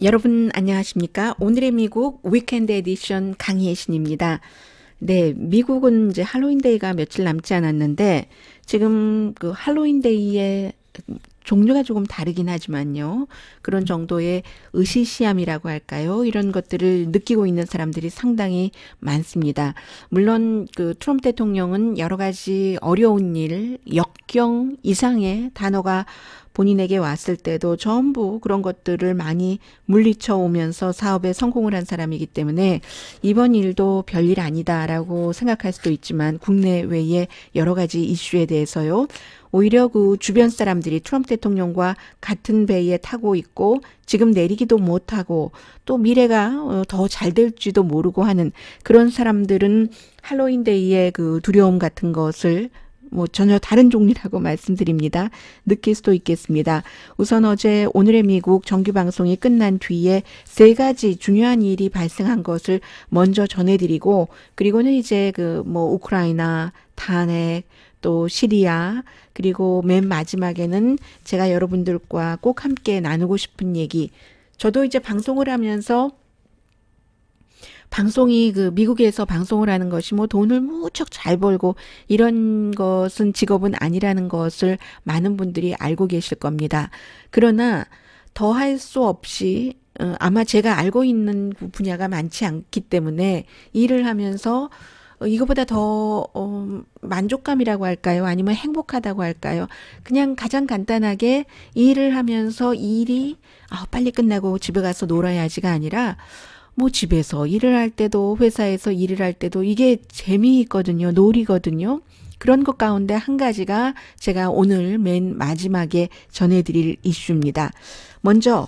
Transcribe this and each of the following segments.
여러분 안녕하십니까? 오늘의 미국 위켄드 에디션 강희애 신입니다. 네, 미국은 이제 할로윈데이가 며칠 남지 않았는데 지금 그 할로윈데이의 종류가 조금 다르긴 하지만요. 그런 정도의 으시시함이라고 할까요? 이런 것들을 느끼고 있는 사람들이 상당히 많습니다. 물론 그 트럼프 대통령은 여러 가지 어려운 일, 역경 이상의 단어가 본인에게 왔을 때도 전부 그런 것들을 많이 물리쳐 오면서 사업에 성공을 한 사람이기 때문에 이번 일도 별일 아니다라고 생각할 수도 있지만 국내외의 여러 가지 이슈에 대해서요. 오히려 그 주변 사람들이 트럼프 대통령과 같은 배에 타고 있고 지금 내리기도 못하고 또 미래가 더 잘 될지도 모르고 하는 그런 사람들은 할로윈데이의 그 두려움 같은 것을 전혀 다른 종류라고 말씀드립니다. 느낄 수도 있겠습니다. 우선 어제 오늘의 미국 정규 방송이 끝난 뒤에 세 가지 중요한 일이 발생한 것을 먼저 전해드리고, 그리고는 이제 우크라이나, 탄핵, 또 시리아, 그리고 맨 마지막에는 제가 여러분들과 꼭 함께 나누고 싶은 얘기. 저도 이제 방송을 하면서 방송이 미국에서 방송을 하는 것이 돈을 무척 잘 벌고 이런 것은 직업은 아니라는 것을 많은 분들이 알고 계실 겁니다. 그러나 더 할 수 없이 아마 제가 알고 있는 분야가 많지 않기 때문에 일을 하면서 이거보다 더 만족감이라고 할까요? 아니면 행복하다고 할까요? 그냥 가장 간단하게 일을 하면서 일이 빨리 끝나고 집에 가서 놀아야지가 아니라 집에서 일을 할 때도 회사에서 일을 할 때도 이게 재미있거든요. 놀이거든요. 그런 것 가운데 한 가지가 제가 오늘 맨 마지막에 전해드릴 이슈입니다. 먼저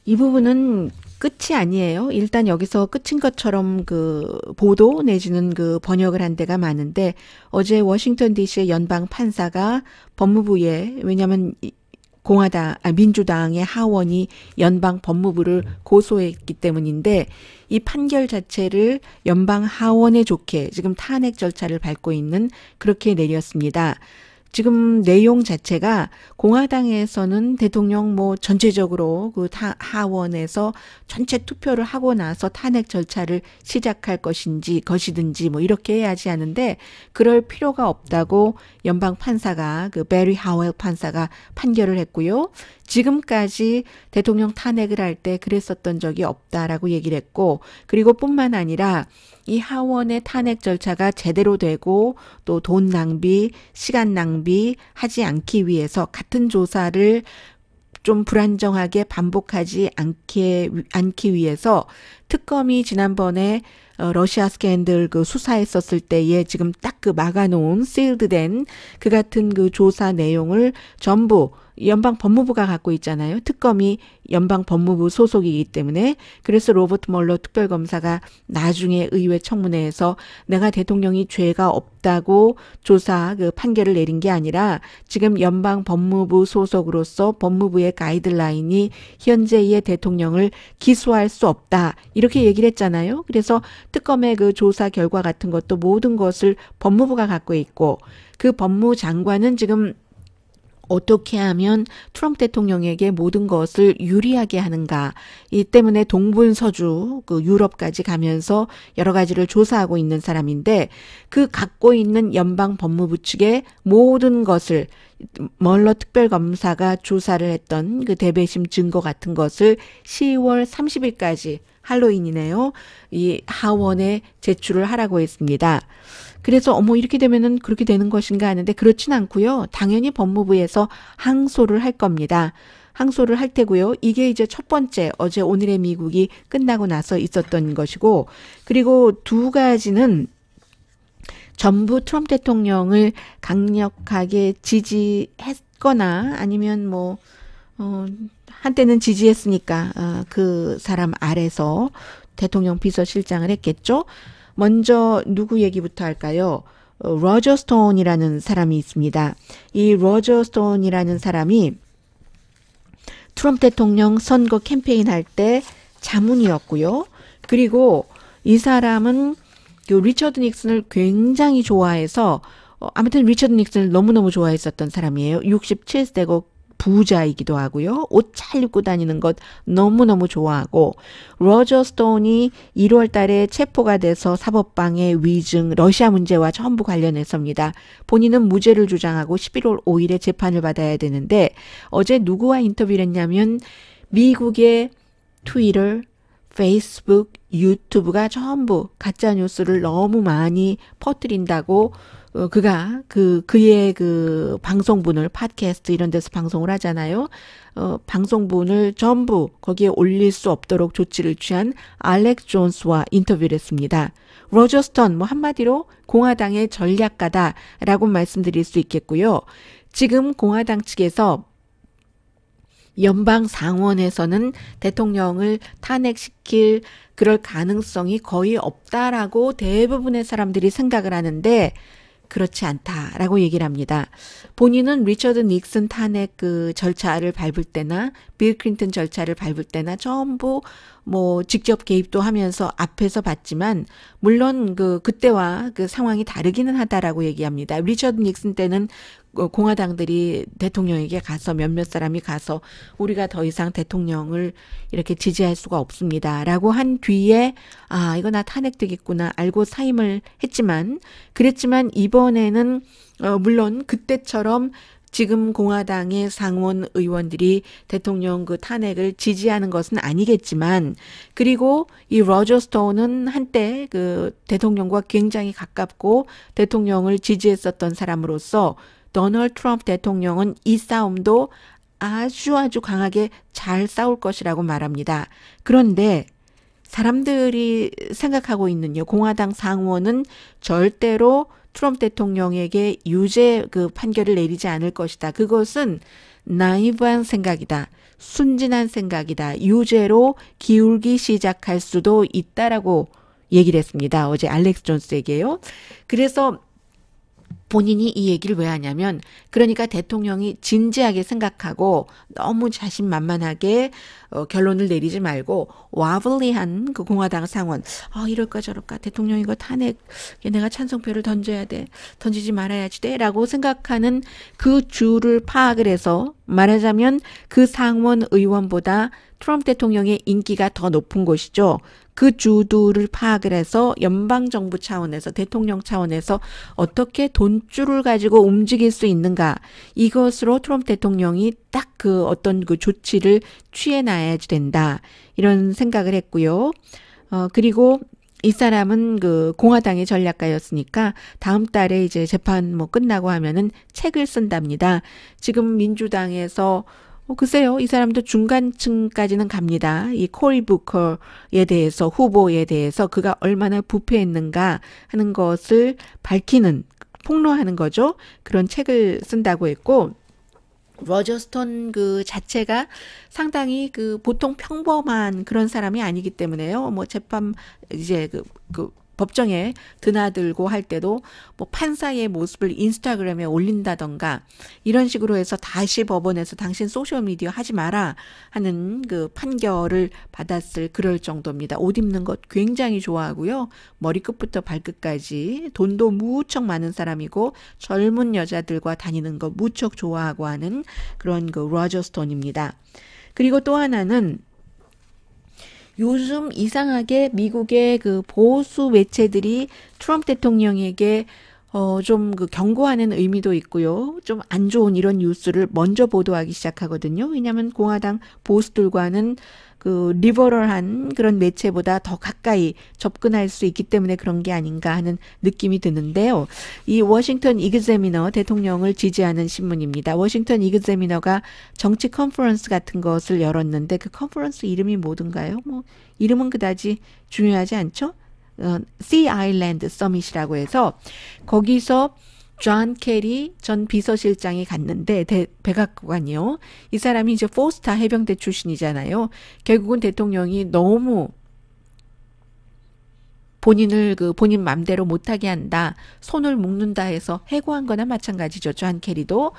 이 부분은 끝이 아니에요. 일단 여기서 끝인 것처럼 보도 내지는 번역을 한 데가 많은데 어제 워싱턴 DC의 연방 판사가 법무부에 왜냐하면 민주당의 하원이 연방 법무부를 고소했기 때문인데 이 판결 자체를 연방 하원에 좋게 지금 탄핵 절차를 밟고 있는 그렇게 내렸습니다. 지금 내용 자체가 공화당에서는 대통령 전체적으로 하원에서 전체 투표를 하고 나서 탄핵 절차를 시작할 것이든지 이렇게 해야지 하는데 그럴 필요가 없다고 연방 판사가 베리 하웰 판사가 판결을 했고요. 지금까지 대통령 탄핵을 할 때 그랬었던 적이 없다라고 얘기를 했고, 그리고 뿐만 아니라 이 하원의 탄핵 절차가 제대로 되고 또 돈 낭비, 시간 낭비 하지 않기 위해서 같은 조사를 좀 불안정하게 반복하지 않기 위해서 특검이 지난번에 러시아 스캔들 수사했었을 때에 지금 딱 막아놓은 시일드된 같은 조사 내용을 전부 연방 법무부가 갖고 있잖아요. 특검이 연방 법무부 소속이기 때문에. 그래서 로버트 멀러 특별검사가 나중에 의회 청문회에서 내가 대통령이 죄가 없다고 조사 판결을 내린 게 아니라 지금 연방 법무부 소속으로서 법무부의 가이드라인이 현재의 대통령을 기소할 수 없다. 이렇게 얘기를 했잖아요. 그래서 특검의 조사 결과 같은 것도 모든 것을 법무부가 갖고 있고 그 법무장관은 지금 어떻게 하면 트럼프 대통령에게 모든 것을 유리하게 하는가. 이 때문에 동분서주 유럽까지 가면서 여러 가지를 조사하고 있는 사람인데 갖고 있는 연방 법무부 측의 모든 것을 멀러 특별검사가 조사를 했던 대배심 증거 같은 것을 10월 30일까지 할로윈이네요. 이 하원에 제출을 하라고 했습니다. 그래서 이렇게 되면은 그렇게 되는 것인가 하는데 그렇진 않고요. 당연히 법무부에서 항소를 할 겁니다. 항소를 할 테고요. 이게 이제 첫 번째 어제 오늘의 미국이 끝나고 나서 있었던 것이고, 그리고 두 가지는 전부 트럼프 대통령을 강력하게 지지했거나 아니면 한때는 지지했으니까 그 사람 아래서 대통령 비서실장을 했겠죠. 먼저 누구 얘기부터 할까요? 로저 스톤이라는 사람이 있습니다. 이 로저 스톤이라는 사람이 트럼프 대통령 선거 캠페인 할 때 자문이었고요. 그리고 이 사람은 리처드 닉슨을 굉장히 좋아해서 아무튼 리처드 닉슨을 너무너무 좋아했었던 사람이에요. 67세고 부자이기도 하고요. 옷 잘 입고 다니는 것 너무너무 좋아하고, 로저 스톤이 1월 달에 체포가 돼서 사법방해, 위증, 러시아 문제와 전부 관련해서입니다. 본인은 무죄를 주장하고 11월 5일에 재판을 받아야 되는데, 어제 누구와 인터뷰를 했냐면 미국의 트위터, 페이스북, 유튜브가 전부 가짜 뉴스를 너무 많이 퍼뜨린다고 그가 그의 그 방송분을 팟캐스트 이런 데서 방송을 하잖아요. 방송분을 전부 거기에 올릴 수 없도록 조치를 취한 알렉스 존스와 인터뷰를 했습니다. 로저 스톤 뭐 한마디로 공화당의 전략가다라고 말씀드릴 수 있겠고요. 지금 공화당 측에서 연방 상원에서는 대통령을 탄핵시킬 그럴 가능성이 거의 없다라고 대부분의 사람들이 생각을 하는데 그렇지 않다라고 얘기를 합니다. 본인은 리처드 닉슨 탄핵 그 절차를 밟을 때나 빌 클린턴 절차를 밟을 때나 전부 뭐 직접 개입도 하면서 앞에서 봤지만 물론 그때와 그 상황이 다르기는 하다라고 얘기합니다. 리처드 닉슨 때는 공화당들이 대통령에게 가서 몇몇 사람이 가서 우리가 더 이상 대통령을 이렇게 지지할 수가 없습니다. 라고 한 뒤에 이거 나 탄핵되겠구나 알고 사임을 했지만 그랬지만 이번에는 물론 그때처럼 지금 공화당의 상원 의원들이 대통령 그 탄핵을 지지하는 것은 아니겠지만 그리고 이 로저 스톤은 한때 그 대통령과 굉장히 가깝고 대통령을 지지했었던 사람으로서 도널드 트럼프 대통령은 이 싸움도 아주 강하게 잘 싸울 것이라고 말합니다. 그런데 사람들이 생각하고 있는요. 공화당 상원은 절대로 트럼프 대통령에게 유죄 그 판결을 내리지 않을 것이다. 그것은 나이브한 생각이다. 순진한 생각이다. 유죄로 기울기 시작할 수도 있다라고 얘기를 했습니다. 어제 알렉스 존스에게요. 그래서 본인이 이 얘기를 왜 하냐면 그러니까 대통령이 진지하게 생각하고 너무 자신만만하게 결론을 내리지 말고 와블리한 그 공화당 상원 이럴까 저럴까 대통령 이거 탄핵 내가 찬성표를 던져야 돼 던지지 말아야지 돼 라고 생각하는 그 주를 파악을 해서 말하자면 그 상원 의원보다 트럼프 대통령의 인기가 더 높은 곳이죠. 그 주들을 파악을 해서 연방정부 차원에서 대통령 차원에서 어떻게 돈줄을 가지고 움직일 수 있는가 이것으로 트럼프 대통령이 딱 그 어떤 그 조치를 취해놔야지 된다 이런 생각을 했고요. 그리고 이 사람은 그 공화당의 전략가였으니까 다음 달에 이제 재판 뭐 끝나고 하면은 책을 쓴답니다. 지금 민주당에서 글쎄요, 이 사람도 중간층까지는 갑니다. 이 코리 부커에 대해서, 후보에 대해서 그가 얼마나 부패했는가 하는 것을 밝히는, 폭로하는 거죠. 그런 책을 쓴다고 했고, 로저 스톤 그 자체가 상당히 그 보통 평범한 그런 사람이 아니기 때문에요. 뭐 재판, 이제 법정에 드나들고 할 때도 뭐 판사의 모습을 인스타그램에 올린다던가 이런 식으로 해서 다시 법원에서 당신 소셜미디어 하지 마라 하는 그 판결을 받았을 그럴 정도입니다. 옷 입는 것 굉장히 좋아하고요. 머리끝부터 발끝까지 돈도 무척 많은 사람이고 젊은 여자들과 다니는 거 무척 좋아하고 하는 그런 그 로저 스톤입니다. 그리고 또 하나는 요즘 이상하게 미국의 그 보수 매체들이 트럼프 대통령에게 좀 그 경고하는 의미도 있고요. 좀 안 좋은 이런 뉴스를 먼저 보도하기 시작하거든요. 왜냐하면 공화당 보수들과는 그 리버럴한 그런 매체보다 더 가까이 접근할 수 있기 때문에 그런 게 아닌가 하는 느낌이 드는데요. 이 워싱턴 이그제미너 대통령을 지지하는 신문입니다. 워싱턴 이그제미너가 정치 컨퍼런스 같은 것을 열었는데 그 컨퍼런스 이름이 뭐든가요? 뭐 이름은 그다지 중요하지 않죠? Sea Island Summit이라고 해서 거기서 존 캐리 전 비서실장이 갔는데 백악관이요. 이 사람이 이제 포스타 해병대 출신이잖아요. 결국은 대통령이 너무 본인을 본인 맘대로 못하게 한다. 손을 묶는다 해서 해고한 거나 마찬가지죠. 존 캐리도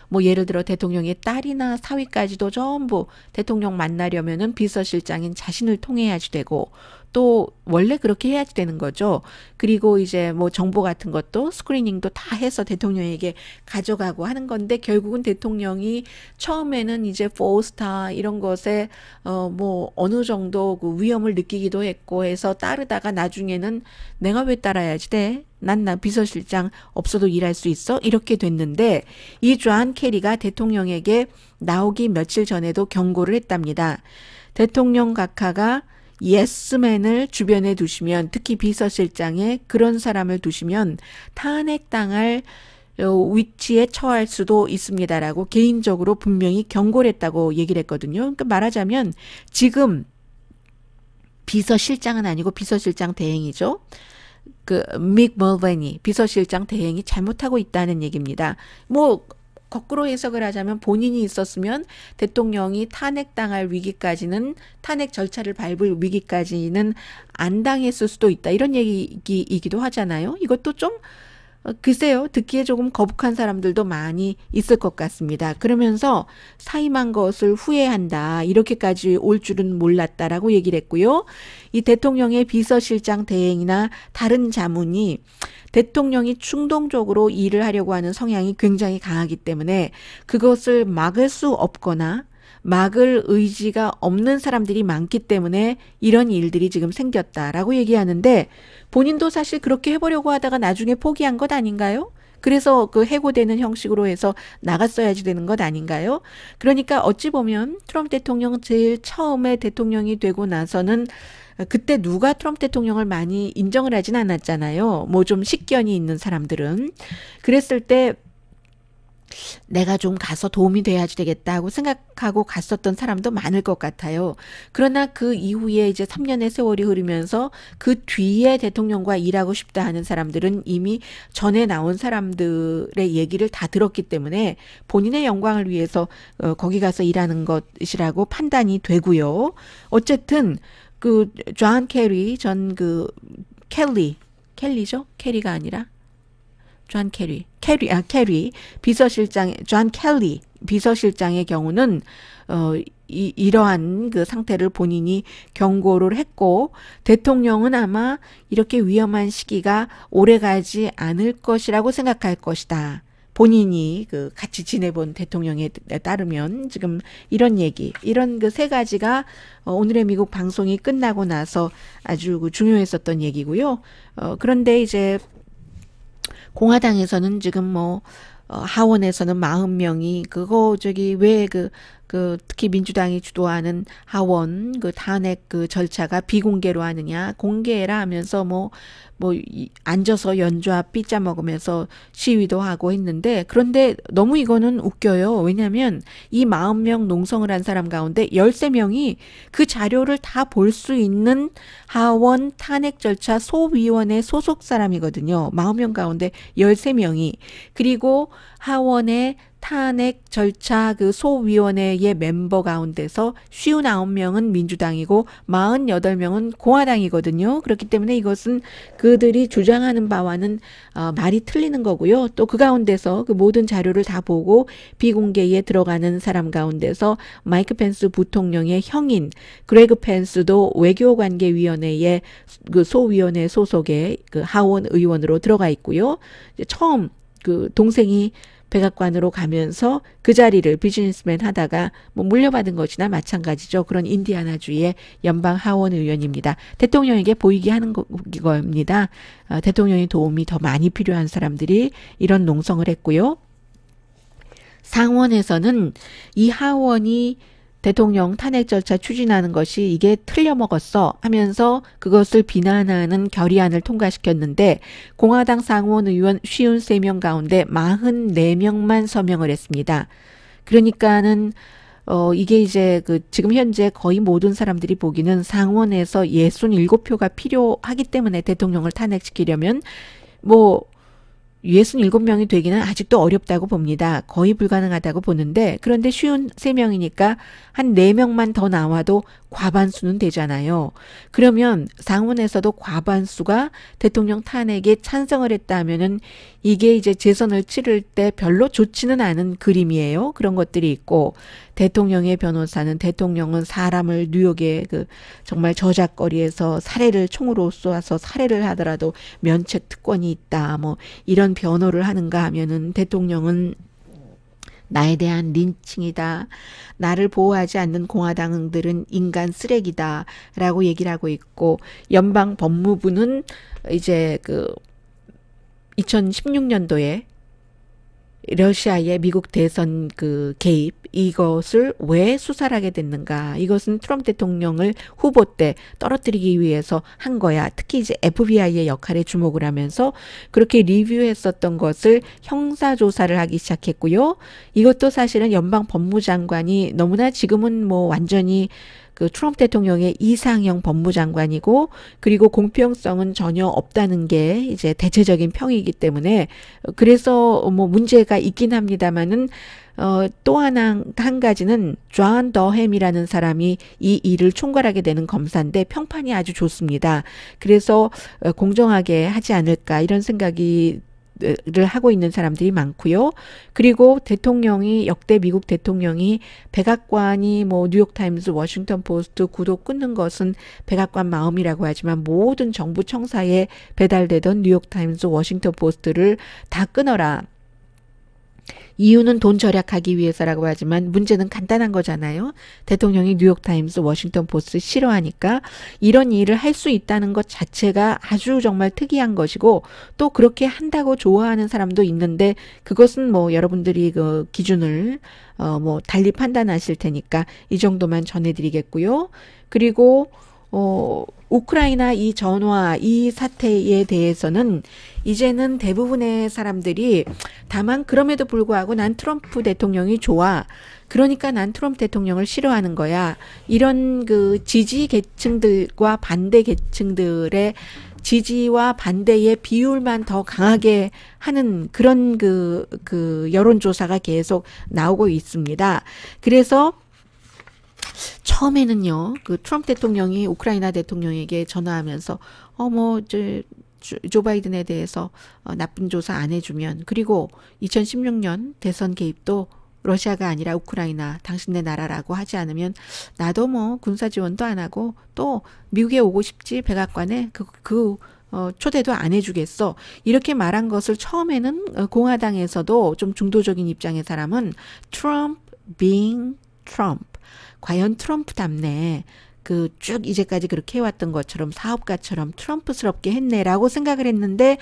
뭐 예를 들어 대통령의 딸이나 사위까지도 전부 대통령 만나려면은 비서실장인 자신을 통해야지 되고, 또 원래 그렇게 해야지 되는 거죠. 그리고 이제 뭐 정보 같은 것도 스크리닝도 다 해서 대통령에게 가져가고 하는 건데, 결국은 대통령이 처음에는 이제 4스타 이런 것에 뭐 어느 정도 그 위험을 느끼기도 했고 해서 따르다가 나중에는 내가 왜 따라야지 돼? 나 비서실장 없어도 일할 수 있어? 이렇게 됐는데, 이 존 케리가 대통령에게 나오기 며칠 전에도 경고를 했답니다. 대통령 각하가 예스맨을 주변에 두시면, 특히 비서실장에 그런 사람을 두시면 탄핵당할 위치에 처할 수도 있습니다라고 개인적으로 분명히 경고를 했다고 얘기를 했거든요. 그러니까 말하자면 지금 비서실장은 아니고 비서실장 대행이죠. 그 믹 멀베니 비서실장 대행이 잘못하고 있다는 얘기입니다. 뭐 거꾸로 해석을 하자면 본인이 있었으면 대통령이 탄핵당할 위기까지는, 탄핵 절차를 밟을 위기까지는 안 당했을 수도 있다, 이런 얘기이기도 하잖아요. 이것도 좀 글쎄요, 듣기에 조금 거북한 사람들도 많이 있을 것 같습니다. 그러면서 사임한 것을 후회한다, 이렇게까지 올 줄은 몰랐다라고 얘기를 했고요. 이 대통령의 비서실장 대행이나 다른 자문이 대통령이 충동적으로 일을 하려고 하는 성향이 굉장히 강하기 때문에 그것을 막을 수 없거나 막을 의지가 없는 사람들이 많기 때문에 이런 일들이 지금 생겼다라고 얘기하는데, 본인도 사실 그렇게 해보려고 하다가 나중에 포기한 것 아닌가요? 그래서 그 해고되는 형식으로 해서 나갔어야지 되는 것 아닌가요? 그러니까 어찌 보면 트럼프 대통령 제일 처음에 대통령이 되고 나서는 그때 누가 트럼프 대통령을 많이 인정을 하진 않았잖아요. 뭐 좀 식견이 있는 사람들은. 그랬을 때 내가 좀 가서 도움이 돼야지 되겠다고 생각하고 갔었던 사람도 많을 것 같아요. 그러나 그 이후에 이제 3년의 세월이 흐르면서 그 뒤에 대통령과 일하고 싶다 하는 사람들은 이미 전에 나온 사람들의 얘기를 다 들었기 때문에 본인의 영광을 위해서 거기 가서 일하는 것이라고 판단이 되고요. 어쨌든 그 존 케리 전 그 켈리죠? 캐리가 아니라 존 캐리 비서실장, 존 켈리 비서실장의 경우는 이러한 그 상태를 본인이 경고를 했고, 대통령은 아마 이렇게 위험한 시기가 오래가지 않을 것이라고 생각할 것이다. 본인이 그 같이 지내본 대통령에 따르면 지금 이런 얘기, 이런 그 세 가지가 오늘의 미국 방송이 끝나고 나서 아주 그 중요했었던 얘기고요. 그런데 이제 공화당에서는 지금 뭐 하원에서는 40명이 그거 저기 왜 특히 민주당이 주도하는 하원 그 탄핵 그 절차가 비공개로 하느냐, 공개해라 하면서 뭐 앉아서 연좌 삐짜 먹으면서 시위도 하고 했는데, 그런데 너무 이거는 웃겨요. 왜냐하면 이 40명 농성을 한 사람 가운데 13명이 그 자료를 다 볼 수 있는 하원 탄핵 절차 소위원회 소속 사람이거든요. 40명 가운데 13명이. 그리고 하원의 탄핵 절차 그 소위원회의 멤버 가운데서 59명은 민주당이고 48명은 공화당이거든요. 그렇기 때문에 이것은 그들이 주장하는 바와는 말이 틀리는 거고요. 또 그 가운데서 그 모든 자료를 다 보고 비공개에 들어가는 사람 가운데서 마이크 펜스 부통령의 형인 그레그 펜스도 외교관계위원회의 그 소위원회 소속의 그 하원 의원으로 들어가 있고요. 처음 그 동생이 백악관으로 가면서 그 자리를 비즈니스맨 하다가 뭐 물려받은 것이나 마찬가지죠. 그런 인디아나주의 연방 하원 의원입니다. 대통령에게 보이게 하는 겁니다. 대통령의 도움이 더 많이 필요한 사람들이 이런 농성을 했고요. 상원에서는 이 하원이 대통령 탄핵 절차 추진하는 것이 이게 틀려먹었어 하면서 그것을 비난하는 결의안을 통과시켰는데, 공화당 상원 의원 53명 가운데 44명만 서명을 했습니다. 그러니까는 이게 이제 지금 현재 거의 모든 사람들이 보기는 상원에서 67표가 필요하기 때문에 대통령을 탄핵시키려면 67명이 되기는 아직도 어렵다고 봅니다. 거의 불가능하다고 보는데, 그런데 53명이니까 한 4명만 더 나와도 과반수는 되잖아요. 그러면 상원에서도 과반수가 대통령 탄핵에 찬성을 했다 하면은 이게 이제 재선을 치를 때 별로 좋지는 않은 그림이에요. 그런 것들이 있고, 대통령의 변호사는 대통령은 사람을 뉴욕의 그 정말 저작거리에서 살해를 총으로 쏘아서 살해를 하더라도 면책 특권이 있다. 뭐 이런 변호를 하는가 하면은 대통령은 나에 대한 린칭이다. 나를 보호하지 않는 공화당들은 인간 쓰레기다. 라고 얘기를 하고 있고, 연방 법무부는 이제 그 2016년도에 러시아의 미국 대선 그 개입, 이것을 왜 수사를 하게 됐는가. 이것은 트럼프 대통령을 후보 때 떨어뜨리기 위해서 한 거야. 특히 이제 FBI의 역할에 주목을 하면서 그렇게 리뷰했었던 것을 형사조사를 하기 시작했고요. 이것도 사실은 연방 법무장관이 너무나 지금은 뭐 완전히 그 트럼프 대통령의 이상형 법무장관이고, 그리고 공평성은 전혀 없다는 게 이제 대체적인 평이기 때문에, 그래서 뭐 문제가 있긴 합니다만은 또 한 가지는 존 더햄이라는 사람이 이 일을 총괄하게 되는 검사인데 평판이 아주 좋습니다. 그래서 공정하게 하지 않을까 이런 생각이 를 하고 있는 사람들이 많고요. 그리고 대통령이, 역대 미국 대통령이 백악관이 뭐 뉴욕타임스, 워싱턴 포스트 구독 끊는 것은 백악관 마음이라고 하지만 모든 정부 청사에 배달되던 뉴욕타임스, 워싱턴 포스트를 다 끊어라. 이유는 돈 절약하기 위해서라고 하지만 문제는 간단한 거잖아요. 대통령이 뉴욕타임스, 워싱턴 포스트 싫어하니까 이런 일을 할 수 있다는 것 자체가 아주 정말 특이한 것이고, 또 그렇게 한다고 좋아하는 사람도 있는데 그것은 뭐 여러분들이 그 기준을 뭐 달리 판단하실 테니까 이 정도만 전해드리겠고요. 그리고 우크라이나 이 전화, 이 사태에 대해서는 이제는 대부분의 사람들이, 다만 그럼에도 불구하고 난 트럼프 대통령이 좋아. 그러니까 난 트럼프 대통령을 싫어하는 거야. 이런 그 지지 계층들과 반대 계층들의 지지와 반대의 비율만 더 강하게 하는 그런 그 여론조사가 계속 나오고 있습니다. 그래서 처음에는요, 그 트럼프 대통령이 우크라이나 대통령에게 전화하면서, 조 바이든에 대해서 나쁜 조사 안 해주면, 그리고 2016년 대선 개입도 러시아가 아니라 우크라이나, 당신네 나라라고 하지 않으면 나도 뭐 군사 지원도 안 하고 또 미국에 오고 싶지, 백악관에 초대도 안 해주겠어. 이렇게 말한 것을 처음에는 공화당에서도 좀 중도적인 입장의 사람은 Trump being Trump. 과연 트럼프답네. 그 쭉 이제까지 그렇게 해왔던 것처럼 사업가처럼 트럼프스럽게 했네라고 생각을 했는데,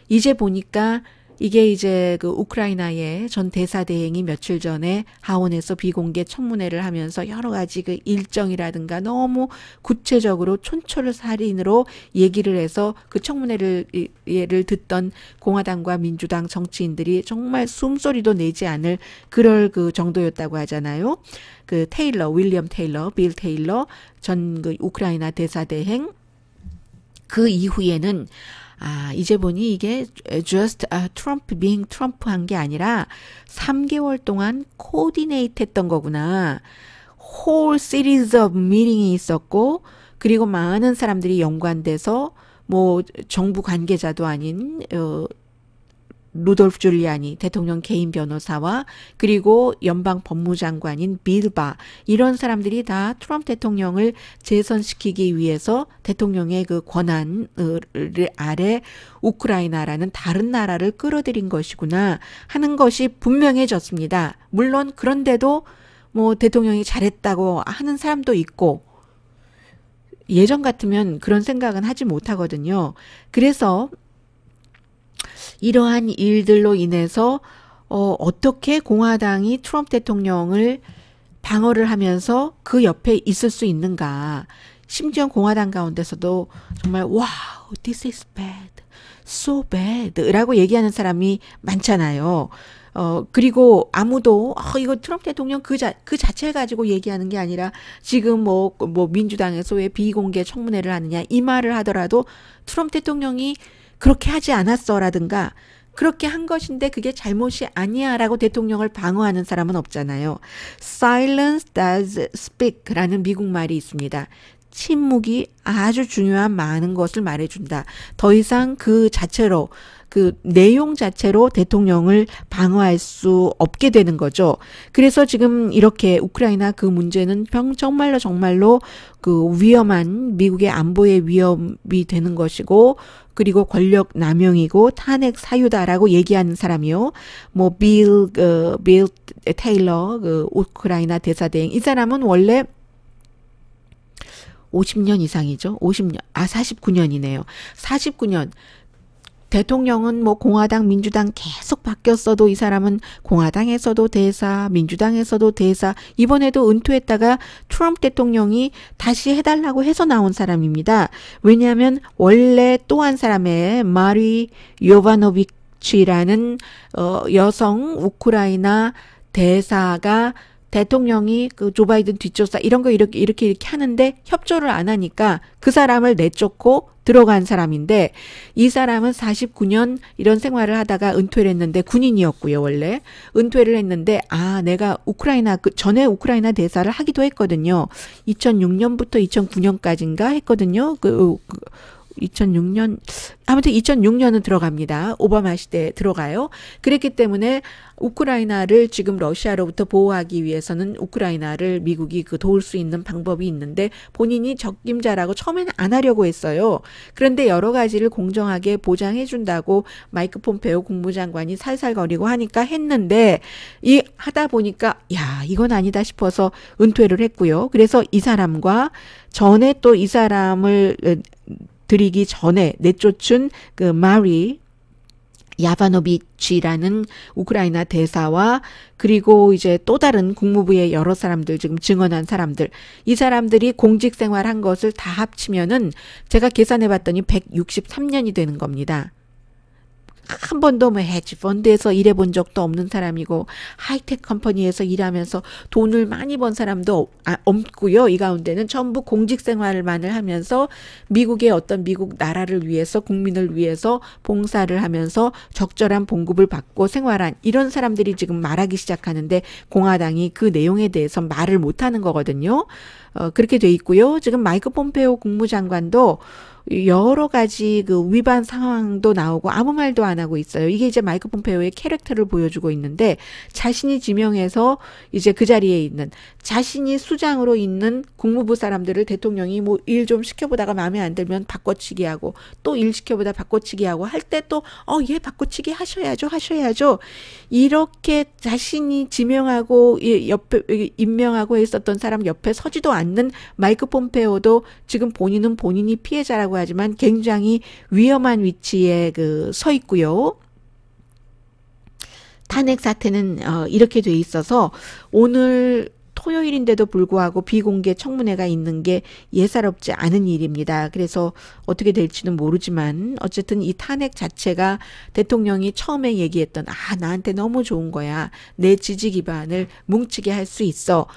이제 보니까 이게 이제 그 우크라이나의 전 대사대행이 며칠 전에 하원에서 비공개 청문회를 하면서 여러 가지 그 일정이라든가 너무 구체적으로 촌철살인으로 얘기를 해서 그 청문회를 듣던 공화당과 민주당 정치인들이 정말 숨소리도 내지 않을 그럴 그 정도였다고 하잖아요. 그 테일러, 윌리엄 테일러, 빌 테일러 전 그 우크라이나 대사대행, 그 이후에는 이제 보니 이게 just Trump being Trump 한 게 아니라 3개월 동안 코디네이트 했던 거구나. whole series of meeting이 있었고, 그리고 많은 사람들이 연관돼서 뭐 정부 관계자도 아닌 루돌프 줄리아니 대통령 개인 변호사와, 그리고 연방 법무장관인 빌 바, 이런 사람들이 다 트럼프 대통령을 재선시키기 위해서 대통령의 그 권한 아래 우크라이나라는 다른 나라를 끌어들인 것이구나 하는 것이 분명해졌습니다. 물론 그런데도 뭐 대통령이 잘했다고 하는 사람도 있고, 예전 같으면 그런 생각은 하지 못하거든요. 그래서 이러한 일들로 인해서 어떻게 공화당이 트럼프 대통령을 방어를 하면서 그 옆에 있을 수 있는가. 심지어 공화당 가운데서도 정말 wow, this is bad, so bad 라고 얘기하는 사람이 많잖아요. 그리고 아무도 이거 트럼프 대통령 그 자체를 가지고 얘기하는 게 아니라 지금 뭐 민주당에서 왜 비공개 청문회를 하느냐 이 말을 하더라도 트럼프 대통령이 그렇게 하지 않았어라든가 그렇게 한 것인데 그게 잘못이 아니야 라고 대통령을 방어하는 사람은 없잖아요. Silence does speak 라는 미국 말이 있습니다. 침묵이 아주 중요한 많은 것을 말해준다. 더 이상 그 자체로 그 내용 자체로 대통령을 방어할 수 없게 되는 거죠. 그래서 지금 이렇게 우크라이나 그 문제는 정말로 그 위험한 미국의 안보의 위험이 되는 것이고 그리고 권력 남용이고 탄핵 사유다라고 얘기하는 사람이요. 뭐 빌 테일러 그 우크라이나 대사대행 이 사람은 원래 50년 이상이죠. 49년이네요. 49년. 대통령은 뭐 공화당, 민주당 계속 바뀌었어도 이 사람은 공화당에서도 대사, 민주당에서도 대사, 이번에도 은퇴했다가 트럼프 대통령이 다시 해달라고 해서 나온 사람입니다. 왜냐하면 원래 또 한 사람의 마리 요바노비치라는 여성 우크라이나 대사가 대통령이 그 조 바이든 뒷조사 이런 거 이렇게 하는데 협조를 안 하니까 그 사람을 내쫓고 들어간 사람인데 이 사람은 49년 이런 생활을 하다가 은퇴를 했는데 군인이었고요. 원래 은퇴를 했는데 내가 우크라이나 그 전에 우크라이나 대사를 하기도 했거든요. 2006년부터 2009년까지인가 했거든요. 2006년 아무튼 2006년은 들어갑니다. 오바마 시대에 들어가요. 그랬기 때문에 우크라이나를 지금 러시아로부터 보호하기 위해서는 우크라이나를 미국이 도울 수 있는 방법이 있는데 본인이 적임자라고 처음에는 안 하려고 했어요. 그런데 여러 가지를 공정하게 보장해 준다고 마이크 폼페오 국무장관이 살살거리고 하니까 했는데 하다 보니까 이건 아니다 싶어서 은퇴를 했고요. 그래서 이 사람과 전에 또 이 사람을 들이기 전에 내쫓은 그 마리 야바노비치라는 우크라이나 대사와 그리고 이제 또 다른 국무부의 여러 사람들 지금 증언한 사람들 이 사람들이 공직 생활한 것을 다 합치면은 제가 계산해 봤더니 163년이 되는 겁니다. 한 번도 뭐 헤지펀드에서 일해본 적도 없는 사람이고 하이텍 컴퍼니에서 일하면서 돈을 많이 번 사람도 없고요. 이 가운데는 전부 공직 생활만을 하면서 미국의 어떤 미국 나라를 위해서 국민을 위해서 봉사를 하면서 적절한 봉급을 받고 생활한 이런 사람들이 지금 말하기 시작하는데 공화당이 그 내용에 대해서 말을 못하는 거거든요. 그렇게 돼 있고요. 지금 마이크 폼페오 국무장관도 여러 가지 그 위반 상황도 나오고 아무 말도 안 하고 있어요. 이게 이제 마이크 폼페오의 캐릭터를 보여주고 있는데 자신이 지명해서 이제 그 자리에 있는 자신이 수장으로 있는 국무부 사람들을 대통령이 뭐 일 좀 시켜보다가 마음에 안 들면 바꿔치기 하고 또 일 시켜보다 바꿔치기 하고 할 때 또 얘 바꿔치기 하셔야죠. 이렇게 자신이 지명하고 옆에 임명하고 있었던 사람 옆에 서지도 않는 마이크 폼페오도 지금 본인이 피해자라고 하지만 굉장히 위험한 위치에 서 있고요. 탄핵 사태는 이렇게 돼 있어서 오늘 토요일인데도 불구하고 비공개 청문회가 있는 게 예사롭지 않은 일입니다. 그래서 어떻게 될지는 모르지만 어쨌든 이 탄핵 자체가 대통령이 처음에 얘기했던 나한테 너무 좋은 거야. 내 지지 기반을 뭉치게 할 수 있어.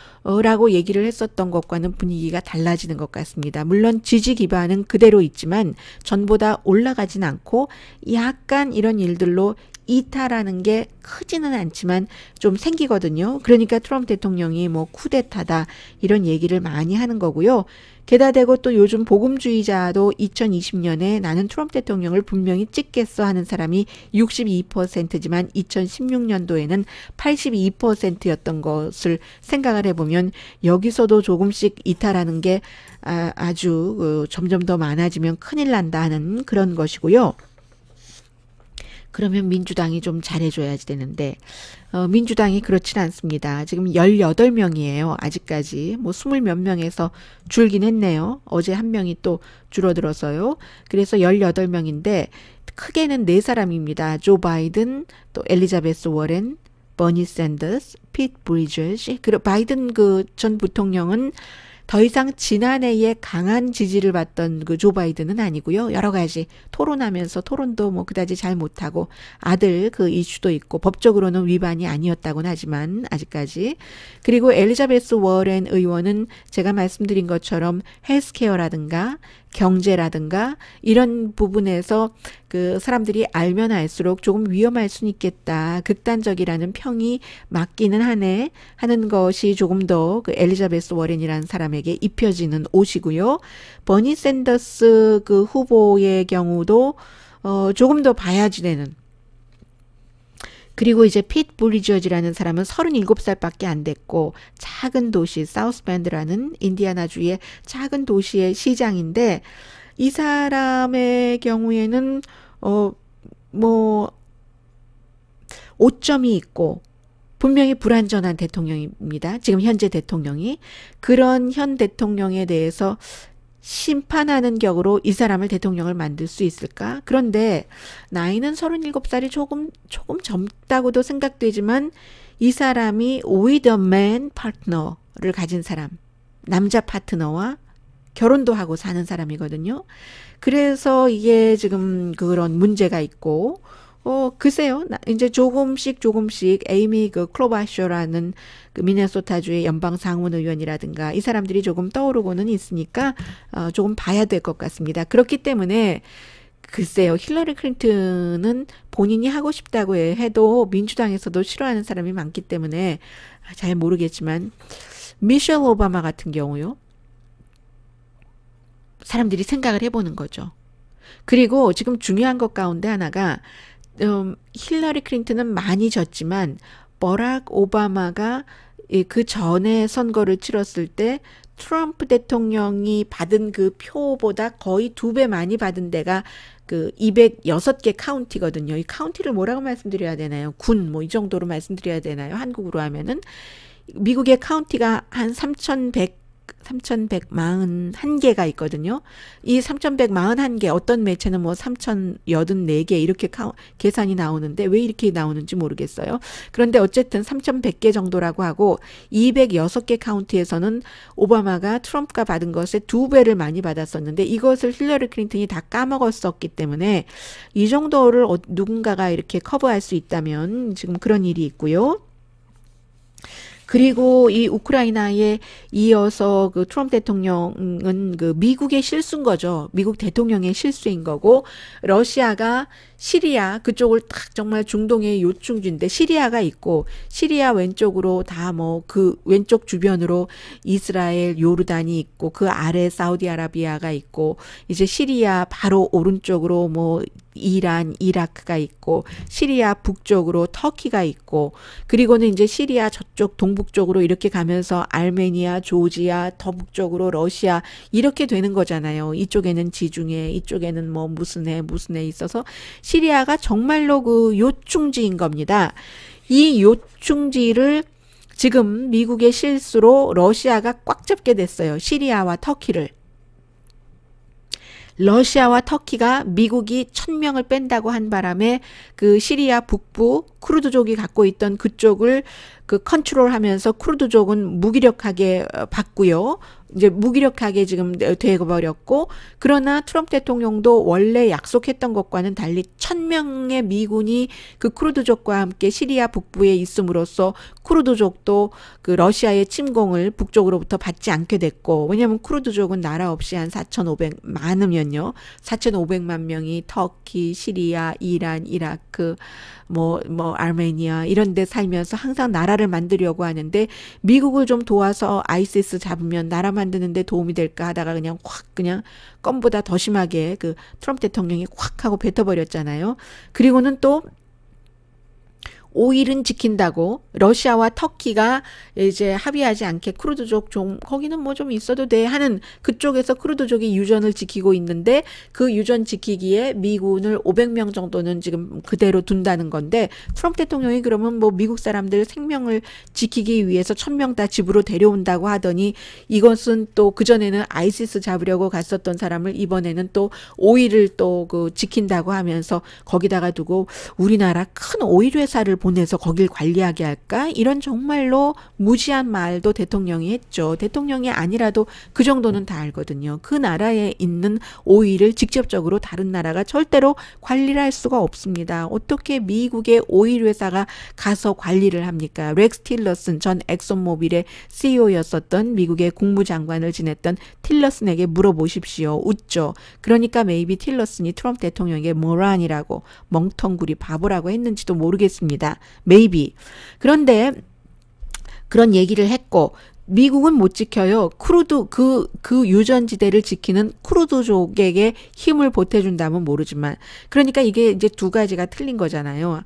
라고 얘기를 했었던 것과는 분위기가 달라지는 것 같습니다. 물론 지지 기반은 그대로 있지만 전보다 올라가진 않고 약간 이런 일들로 이탈하는 게 크지는 않지만 좀 생기거든요. 그러니까 트럼프 대통령이 뭐 쿠데타다 이런 얘기를 많이 하는 거고요. 게다 대고 또 요즘 복음주의자도 2020년에 나는 트럼프 대통령을 분명히 찍겠어 하는 사람이 62%지만 2016년도에는 82%였던 것을 생각을 해보면 여기서도 조금씩 이탈하는 게 아주 점점 더 많아지면 큰일 난다 하는 그런 것이고요. 그러면 민주당이 좀 잘해줘야지 되는데 민주당이 그렇진 않습니다. 지금 18명이에요. 아직까지 뭐 20 몇 명에서 줄긴 했네요. 어제 한 명이 또 줄어들어서요. 그래서 18명인데 크게는 4사람입니다. 조 바이든, 또 엘리자베스 워렌, 버니 샌더스, 피트 브리저스. 그리고 바이든 그 전 부통령은 더 이상 지난해에 강한 지지를 받던 그 조 바이든은 아니고요. 여러 가지 토론하면서 토론도 뭐 그다지 잘 못하고 아들 그 이슈도 있고 법적으로는 위반이 아니었다고는 하지만 아직까지. 그리고 엘리자베스 워렌 의원은 제가 말씀드린 것처럼 헬스케어라든가 경제라든가 이런 부분에서 그 사람들이 알면 알수록 조금 위험할 수는 있겠다. 극단적이라는 평이 맞기는 하네 하는 것이 조금 더 그 엘리자베스 워렌이라는 사람에게 입혀지는 옷이고요. 버니 샌더스 그 후보의 경우도 조금 더 봐야지 되는. 그리고 이제 핏 불리저지라는 사람은 37살밖에 안 됐고 작은 도시 사우스밴드라는 인디아나주의 작은 도시의 시장인데 이 사람의 경우에는 뭐 오점이 있고 분명히 불완전한 대통령입니다. 지금 현재 대통령이 그런 현 대통령에 대해서 심판하는 격으로 이 사람을 대통령을 만들 수 있을까? 그런데 나이는 37살이 조금 젊다고도 생각되지만 이 사람이 with a man partner를 가진 사람, 남자 파트너와 결혼도 하고 사는 사람이거든요. 그래서 이게 지금 그런 문제가 있고 글쎄요. 이제 조금씩 에이미 그 클로바쇼라는 그 미네소타주의 연방 상원 의원이라든가 이 사람들이 조금 떠오르고는 있으니까 조금 봐야 될 것 같습니다. 그렇기 때문에 글쎄요. 힐러리 클린턴은 본인이 하고 싶다고 해도 민주당에서도 싫어하는 사람이 많기 때문에 잘 모르겠지만 미셸 오바마 같은 경우요. 사람들이 생각을 해보는 거죠. 그리고 지금 중요한 것 가운데 하나가 힐러리 클린턴은 많이 졌지만 버락 오바마가 그 전에 선거를 치렀을 때 트럼프 대통령이 받은 그 표보다 거의 2배 많이 받은 데가 그 206개 카운티거든요. 이 카운티를 뭐라고 말씀드려야 되나요? 군 뭐 이 정도로 말씀드려야 되나요? 한국으로 하면은 미국의 카운티가 한 3,141개가 있거든요. 이 3,141개 어떤 매체는 뭐 3,084개 이렇게 계산이 나오는데 왜 이렇게 나오는지 모르겠어요. 그런데 어쨌든 3,100개 정도라고 하고 206개 카운티에서는 오바마가 트럼프가 받은 것의 2배를 많이 받았었는데 이것을 힐러리 클린턴이 다 까먹었었기 때문에 이 정도를 누군가가 이렇게 커버할 수 있다면 지금 그런 일이 있고요. 그리고 이 우크라이나에 이어서 그 트럼프 대통령은 그 미국의 실수인 거죠. 미국 대통령의 실수인 거고 러시아가 시리아 그쪽을 딱 정말 중동의 요충지인데 시리아가 있고 시리아 왼쪽으로 다 뭐 그 왼쪽 주변으로 이스라엘, 요르단이 있고 그 아래 사우디아라비아가 있고 이제 시리아 바로 오른쪽으로 뭐 이란, 이라크가 있고 시리아 북쪽으로 터키가 있고 그리고는 이제 시리아 저쪽 동북쪽으로 이렇게 가면서 알메니아, 조지아, 더 북쪽으로 러시아 이렇게 되는 거잖아요. 이쪽에는 지중해, 이쪽에는 뭐 무슨 해 있어서 시리아가 정말로 그 요충지인 겁니다. 이 요충지를 지금 미국의 실수로 러시아가 꽉 잡게 됐어요. 시리아와 터키를. 러시아와 터키가 미국이 1,000명을 뺀다고 한 바람에 그 시리아 북부 쿠르드족이 갖고 있던 그쪽을 그 컨트롤하면서 쿠르드족은 무기력하게 받고요. 이제 무기력하게 지금 되어버렸고 그러나 트럼프 대통령도 원래 약속했던 것과는 달리 1,000명의 미군이 그 쿠르드족과 함께 시리아 북부에 있음으로써 쿠르드족도 그 러시아의 침공을 북쪽으로부터 받지 않게 됐고 왜냐하면 쿠르드족은 나라 없이 한 4,500만이면요. 4,500만 명이 터키, 시리아, 이란, 이라크 뭐 아르메니아 이런 데 살면서 항상 나라를 만들려고 하는데 미국을 좀 도와서 아이시스 잡으면 나라 만드는데 도움이 될까 하다가 그냥 확 그냥 껌보다 더 심하게 그 트럼프 대통령이 확 하고 뱉어버렸잖아요. 그리고는 또 오일은 지킨다고 러시아와 터키가 이제 합의하지 않게 쿠르드족 좀 거기는 뭐 좀 있어도 돼 하는 그쪽에서 쿠르드족이 유전을 지키고 있는데 그 유전 지키기에 미군을 500명 정도는 지금 그대로 둔다는 건데 트럼프 대통령이 그러면 뭐 미국 사람들 생명을 지키기 위해서 1,000명 다 집으로 데려온다고 하더니 이것은 또 그전에는 아이시스 잡으려고 갔었던 사람을 이번에는 또 오일을 또 그 지킨다고 하면서 거기다가 두고 우리나라 큰 오일 회사를 보내서 거길 관리하게 할까? 이런 정말로 무지한 말도 대통령이 했죠. 대통령이 아니라도 그 정도는 다 알거든요. 그 나라에 있는 오일을 직접적으로 다른 나라가 절대로 관리를 할 수가 없습니다. 어떻게 미국의 오일 회사가 가서 관리를 합니까? 렉스 틸러슨 전 엑손모빌의 CEO였었던 미국의 국무장관을 지냈던 틸러슨에게 물어보십시오. 웃죠. 그러니까 메이비 틸러슨이 트럼프 대통령에게 모란이라고 멍텅구리 바보라고 했는지도 모르겠습니다. 메이비. 그런데 그런 얘기를 했고 미국은 못 지켜요. 크루드 그 유전지대를 지키는 크루드족에게 힘을 보태준다면 모르지만 그러니까 이게 이제 두 가지가 틀린 거잖아요.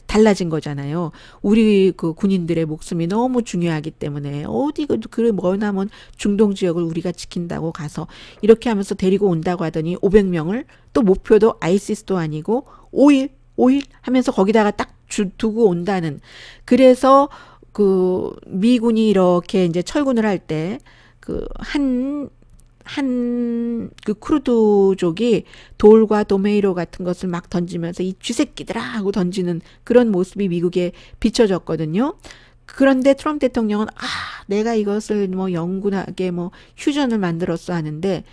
달라진 거잖아요. 우리 그 군인들의 목숨이 너무 중요하기 때문에 어디 그 머나먼 중동 지역을 우리가 지킨다고 가서 이렇게 하면서 데리고 온다고 하더니 500명을 또 목표도 아이시스도 아니고 오일 하면서 거기다가 딱 두고 온다는. 그래서 그 미군이 이렇게 이제 철군을 할 때 그 그 크루드족이 돌과 도메이로 같은 것을 막 던지면서 이 쥐새끼들아 하고 던지는 그런 모습이 미국에 비춰졌거든요. 그런데 트럼프 대통령은 내가 이것을 뭐 영군하게 뭐 휴전을 만들었어 하는데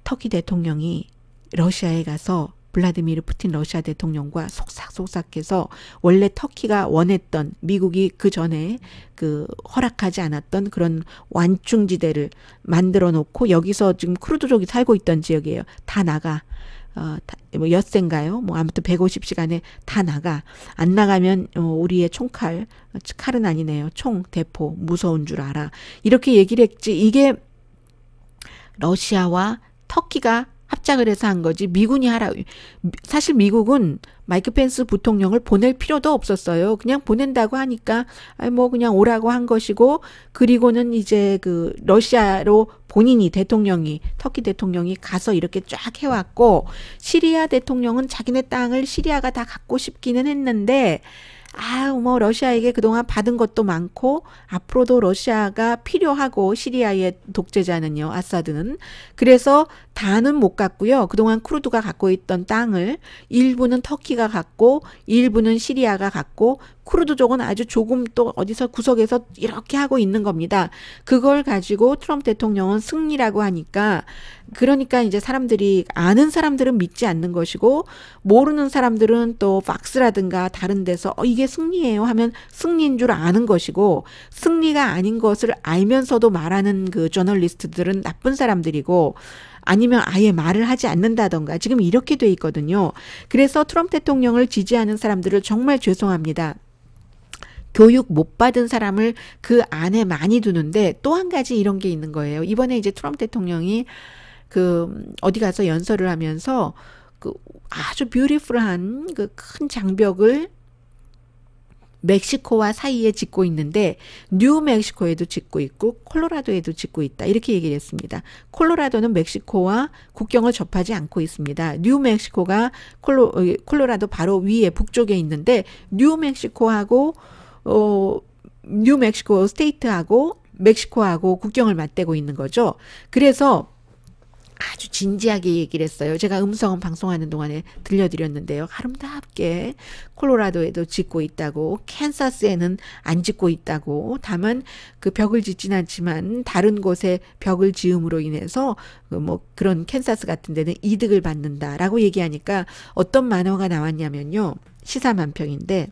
터키 대통령이 러시아에 가서 블라디미르 푸틴 러시아 대통령과 속삭속삭해서 원래 터키가 원했던 미국이 그 전에 그 허락하지 않았던 그런 완충지대를 만들어 놓고 여기서 지금 크루드족이 살고 있던 지역이에요. 다 나가. 뭐 엿새인가요? 뭐 아무튼 150시간에 다 나가. 안 나가면 우리의 총칼, 칼은 아니네요. 총, 대포, 무서운 줄 알아. 이렇게 얘기를 했지. 이게 러시아와 터키가 합작을 해서 한 거지 미군이 하라. 사실 미국은 마이크 펜스 부통령을 보낼 필요도 없었어요. 그냥 보낸다고 하니까 뭐 그냥 오라고 한 것이고 그리고는 이제 그 러시아로 본인이 대통령이 터키 대통령이 가서 이렇게 쫙 해왔고 시리아 대통령은 자기네 땅을 시리아가 다 갖고 싶기는 했는데 뭐 러시아에게 그동안 받은 것도 많고 앞으로도 러시아가 필요하고 시리아의 독재자는요 아사드는 그래서 다는 못 갔고요. 그동안 쿠르드가 갖고 있던 땅을 일부는 터키가 갖고 일부는 시리아가 갖고 쿠르드족은 아주 조금 또 어디서 구석에서 이렇게 하고 있는 겁니다. 그걸 가지고 트럼프 대통령은 승리라고 하니까 그러니까 이제 사람들이 아는 사람들은 믿지 않는 것이고 모르는 사람들은 또 팍스라든가 다른 데서 이게 승리예요 하면 승리인 줄 아는 것이고 승리가 아닌 것을 알면서도 말하는 그 저널리스트들은 나쁜 사람들이고 아니면 아예 말을 하지 않는다던가 지금 이렇게 돼 있거든요. 그래서 트럼프 대통령을 지지하는 사람들을 정말 죄송합니다. 교육 못 받은 사람을 그 안에 많이 두는데 또 한 가지 이런 게 있는 거예요. 이번에 이제 트럼프 대통령이 그 어디 가서 연설을 하면서 그 아주 뷰티풀한 그 큰 장벽을 멕시코와 사이에 짓고 있는데 뉴멕시코에도 짓고 있고 콜로라도에도 짓고 있다. 이렇게 얘기를 했습니다. 콜로라도는 멕시코와 국경을 접하지 않고 있습니다. 뉴멕시코가 콜로라도 바로 위에 북쪽에 있는데 뉴멕시코하고 뉴멕시코 스테이트하고 멕시코하고 국경을 맞대고 있는 거죠. 그래서 아주 진지하게 얘기를 했어요. 제가 음성은 방송하는 동안에 들려드렸는데요. 아름답게 콜로라도에도 짓고 있다고 캔사스에는 안 짓고 있다고 다만 그 벽을 짓진 않지만 다른 곳에 벽을 지음으로 인해서 뭐 그런 캔사스 같은 데는 이득을 받는다라고 얘기하니까 어떤 만화가 나왔냐면요. 시사만평인데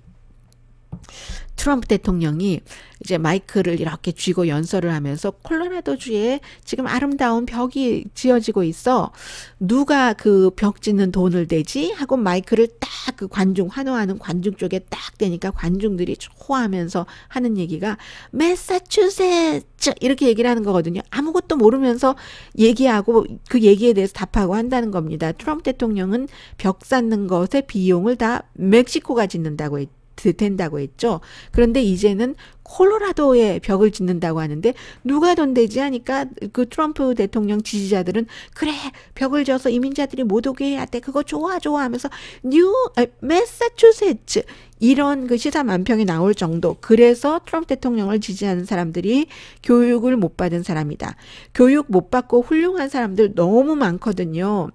트럼프 대통령이 이제 마이크를 이렇게 쥐고 연설을 하면서 콜로라도주에 지금 아름다운 벽이 지어지고 있어. 누가 그 벽 짓는 돈을 대지? 하고 마이크를 딱 그 관중 환호하는 관중 쪽에 딱 대니까 관중들이 좋아하면서 하는 얘기가 매사추세츠 이렇게 얘기를 하는 거거든요. 아무것도 모르면서 얘기하고 그 얘기에 대해서 답하고 한다는 겁니다. 트럼프 대통령은 벽 쌓는 것의 비용을 다 멕시코가 짓는다고 했죠. 된다고 했죠. 그런데 이제는 콜로라도에 벽을 짓는다고 하는데 누가 돈 대지 하니까 그 트럼프 대통령 지지자들은 그래 벽을 져서 이민자들이 못 오게 해야 돼. 그거 좋아 하면서 매사추세츠 이런 그 시사 만평이 나올 정도. 그래서 트럼프 대통령을 지지하는 사람들이 교육을 못 받은 사람이다. 교육 못 받고 훌륭한 사람들 너무 많거든요.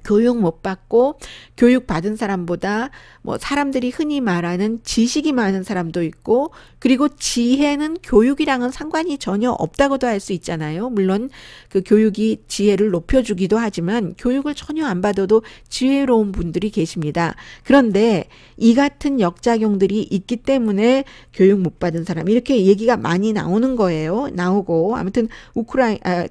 교육 못 받고 교육 받은 사람보다 뭐 사람들이 흔히 말하는 지식이 많은 사람도 있고, 그리고 지혜는 교육이랑은 상관이 전혀 없다고도 할 수 있잖아요. 물론 그 교육이 지혜를 높여주기도 하지만 교육을 전혀 안 받아도 지혜로운 분들이 계십니다. 그런데 이 같은 역작용들이 있기 때문에 교육 못 받은 사람, 이렇게 얘기가 많이 나오는 거예요. 나오고 아무튼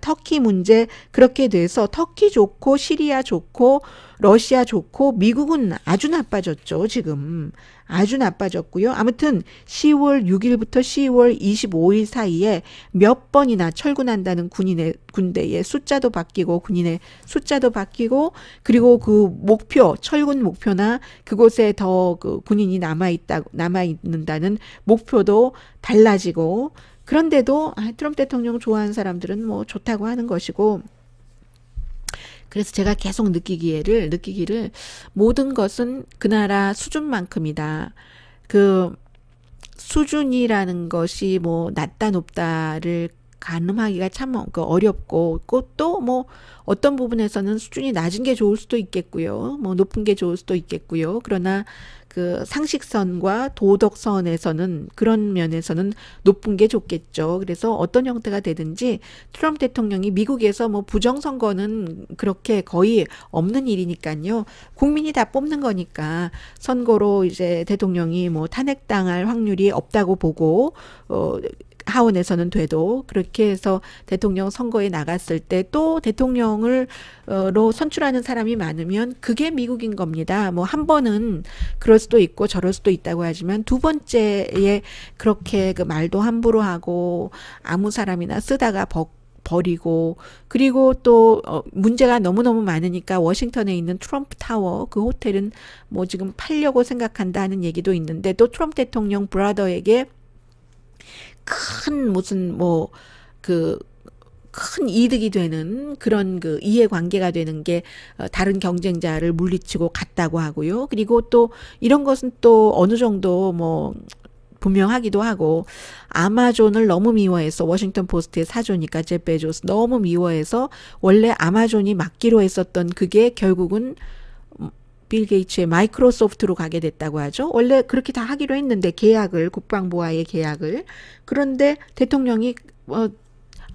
터키 문제 그렇게 돼서 터키 좋고 시리아 좋고 러시아 좋고 미국은 아주 나빠졌죠. 지금 아주 나빠졌고요. 아무튼 10월 6일부터 10월 25일 사이에 몇 번이나 철군한다는 군대의 숫자도 바뀌고 군인의 숫자도 바뀌고, 그리고 그 목표, 철군 목표나 그곳에 더 그 군인이 남아있는다는 목표도 달라지고, 그런데도 트럼프 대통령 좋아하는 사람들은 뭐 좋다고 하는 것이고, 그래서 제가 계속 느끼기를 모든 것은 그 나라 수준만큼이다. 그 수준이라는 것이 뭐 낮다 높다를 가늠하기가 참 어렵고, 또 뭐 어떤 부분에서는 수준이 낮은 게 좋을 수도 있겠고요. 뭐 높은 게 좋을 수도 있겠고요. 그러나 그 상식선과 도덕선에서는, 그런 면에서는 높은 게 좋겠죠. 그래서 어떤 형태가 되든지 트럼프 대통령이 미국에서 뭐 부정선거는 그렇게 거의 없는 일이니까요. 국민이 다 뽑는 거니까 선거로 이제 대통령이 뭐 탄핵당할 확률이 없다고 보고, 하원에서는 돼도 그렇게 해서 대통령 선거에 나갔을 때 또 대통령으로 선출하는 사람이 많으면 그게 미국인 겁니다. 뭐 한 번은 그럴 수도 있고 저럴 수도 있다고 하지만 두 번째에 그렇게 그 말도 함부로 하고 아무 사람이나 쓰다가 버리고, 그리고 또 문제가 너무너무 많으니까 워싱턴에 있는 트럼프 타워 그 호텔은 뭐 지금 팔려고 생각한다는 얘기도 있는데, 또 트럼프 대통령 브라더에게 큰 무슨 뭐 그 큰 이득이 되는 그런 그 이해관계가 되는 게 다른 경쟁자를 물리치고 갔다고 하고요. 그리고 또 이런 것은 또 어느 정도 뭐 분명하기도 하고, 아마존을 너무 미워해서, 워싱턴 포스트의 사조니까 제프 베조스 너무 미워해서 원래 아마존이 맡기로 했었던 그게 결국은 빌 게이츠의 마이크로소프트로 가게 됐다고 하죠. 원래 그렇게 다 하기로 했는데 계약을, 국방부와의 계약을. 그런데 대통령이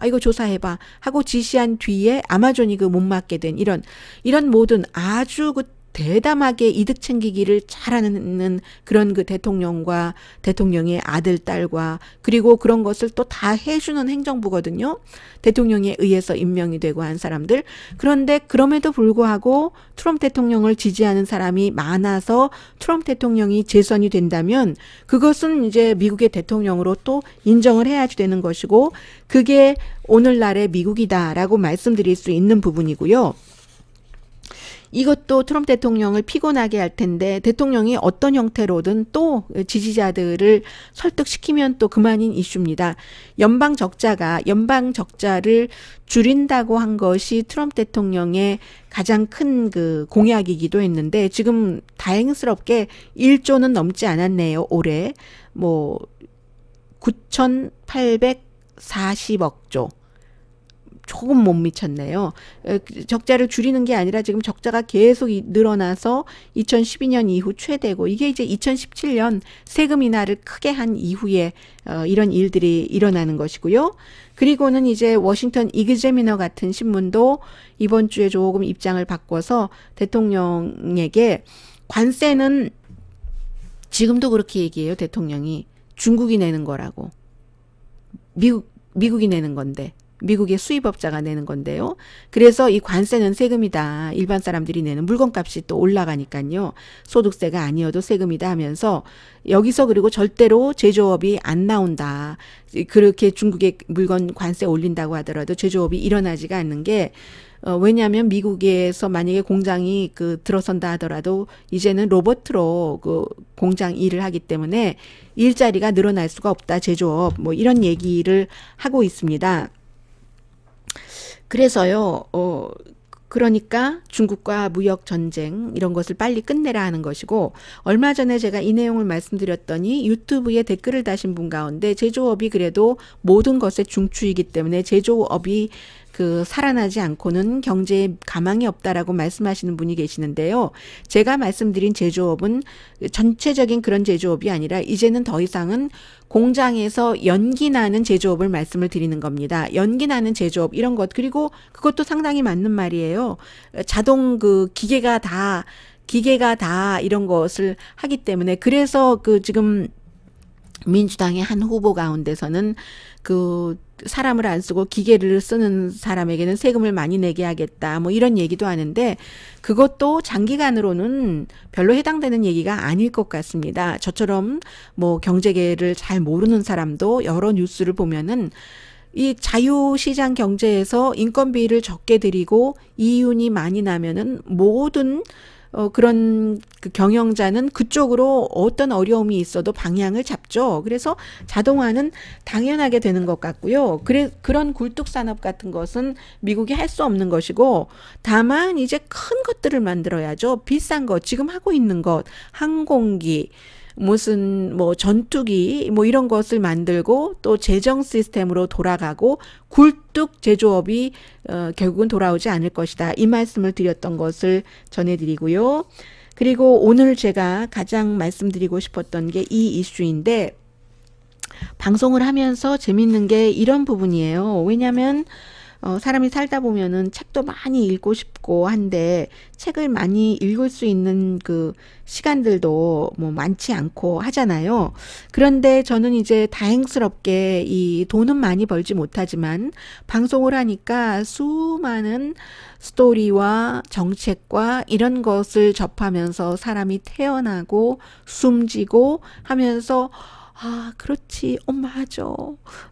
이거 조사해봐 하고 지시한 뒤에 아마존이 그 못 맡게 된 이런 모든 아주 그 대담하게 이득 챙기기를 잘하는 그런 그 대통령과 대통령의 아들, 딸과, 그리고 그런 것을 또 다 해주는 행정부거든요. 대통령에 의해서 임명이 되고 한 사람들. 그런데 그럼에도 불구하고 트럼프 대통령을 지지하는 사람이 많아서 트럼프 대통령이 재선이 된다면 그것은 이제 미국의 대통령으로 또 인정을 해야지 되는 것이고, 그게 오늘날의 미국이다라고 말씀드릴 수 있는 부분이고요. 이것도 트럼프 대통령을 피곤하게 할 텐데, 대통령이 어떤 형태로든 또 지지자들을 설득시키면 또 그만인 이슈입니다. 연방 적자를 줄인다고 한 것이 트럼프 대통령의 가장 큰 그 공약이기도 했는데, 지금 다행스럽게 1조는 넘지 않았네요. 올해 뭐 9,840억 조. 조금 못 미쳤네요. 적자를 줄이는 게 아니라 지금 적자가 계속 늘어나서 2012년 이후 최대고, 이게 이제 2017년 세금 인하를 크게 한 이후에 이런 일들이 일어나는 것이고요. 그리고는 이제 워싱턴 이그제미너 같은 신문도 이번 주에 조금 입장을 바꿔서 대통령에게 관세는 지금도 그렇게 얘기해요. 대통령이 중국이 내는 거라고. 미국이 내는 건데. 미국의 수입업자가 내는 건데요. 그래서 이 관세는 세금이다. 일반 사람들이 내는 물건값이 또 올라가니까요. 소득세가 아니어도 세금이다 하면서 여기서 그리고 절대로 제조업이 안 나온다. 그렇게 중국의 물건 관세 올린다고 하더라도 제조업이 일어나지가 않는 게, 왜냐하면 미국에서 만약에 공장이 들어선다 하더라도 이제는 로봇으로 그 공장 일을 하기 때문에 일자리가 늘어날 수가 없다. 제조업 뭐 이런 얘기를 하고 있습니다. 그래서요, 그러니까 중국과 무역 전쟁 이런 것을 빨리 끝내라 하는 것이고, 얼마 전에 제가 이 내용을 말씀드렸더니 유튜브에 댓글을 다신 분 가운데 제조업이 그래도 모든 것의 중추이기 때문에 제조업이 그 살아나지 않고는 경제에 가망이 없다라고 말씀하시는 분이 계시는데요. 제가 말씀드린 제조업은 전체적인 그런 제조업이 아니라 이제는 더 이상은 공장에서 연기 나는 제조업을 말씀을 드리는 겁니다. 연기 나는 제조업 이런 것, 그리고 그것도 상당히 맞는 말이에요. 자동 그 기계가 다 이런 것을 하기 때문에, 그래서 그 지금 민주당의 한 후보 가운데서는 그 사람을 안 쓰고 기계를 쓰는 사람에게는 세금을 많이 내게 하겠다, 뭐 이런 얘기도 하는데, 그것도 장기간으로는 별로 해당되는 얘기가 아닐 것 같습니다. 저처럼 뭐 경제계를 잘 모르는 사람도 여러 뉴스를 보면은 이 자유시장 경제에서 인건비를 적게 들이고 이윤이 많이 나면은 모든 그런 그 경영자는 그쪽으로 어떤 어려움이 있어도 방향을 잡죠. 그래서 자동화는 당연하게 되는 것 같고요. 그런 굴뚝산업 같은 것은 미국이 할 수 없는 것이고, 다만 이제 큰 것들을 만들어야죠. 비싼 것, 지금 하고 있는 것, 항공기, 무슨 뭐 전투기 뭐 이런 것을 만들고 또 재정 시스템으로 돌아가고 굴뚝 제조업이 결국은 돌아오지 않을 것이다. 이 말씀을 드렸던 것을 전해드리고요. 그리고 오늘 제가 가장 말씀드리고 싶었던 게 이 이슈인데, 방송을 하면서 재밌는 게 이런 부분이에요. 왜냐하면 사람이 살다 보면은 책도 많이 읽고 싶고 한데, 책을 많이 읽을 수 있는 그 시간들도 뭐 많지 않고 하잖아요. 그런데 저는 이제 다행스럽게 이 돈은 많이 벌지 못하지만 방송을 하니까 수많은 스토리와 정책과 이런 것을 접하면서 사람이 태어나고 숨지고 하면서, 아, 그렇지.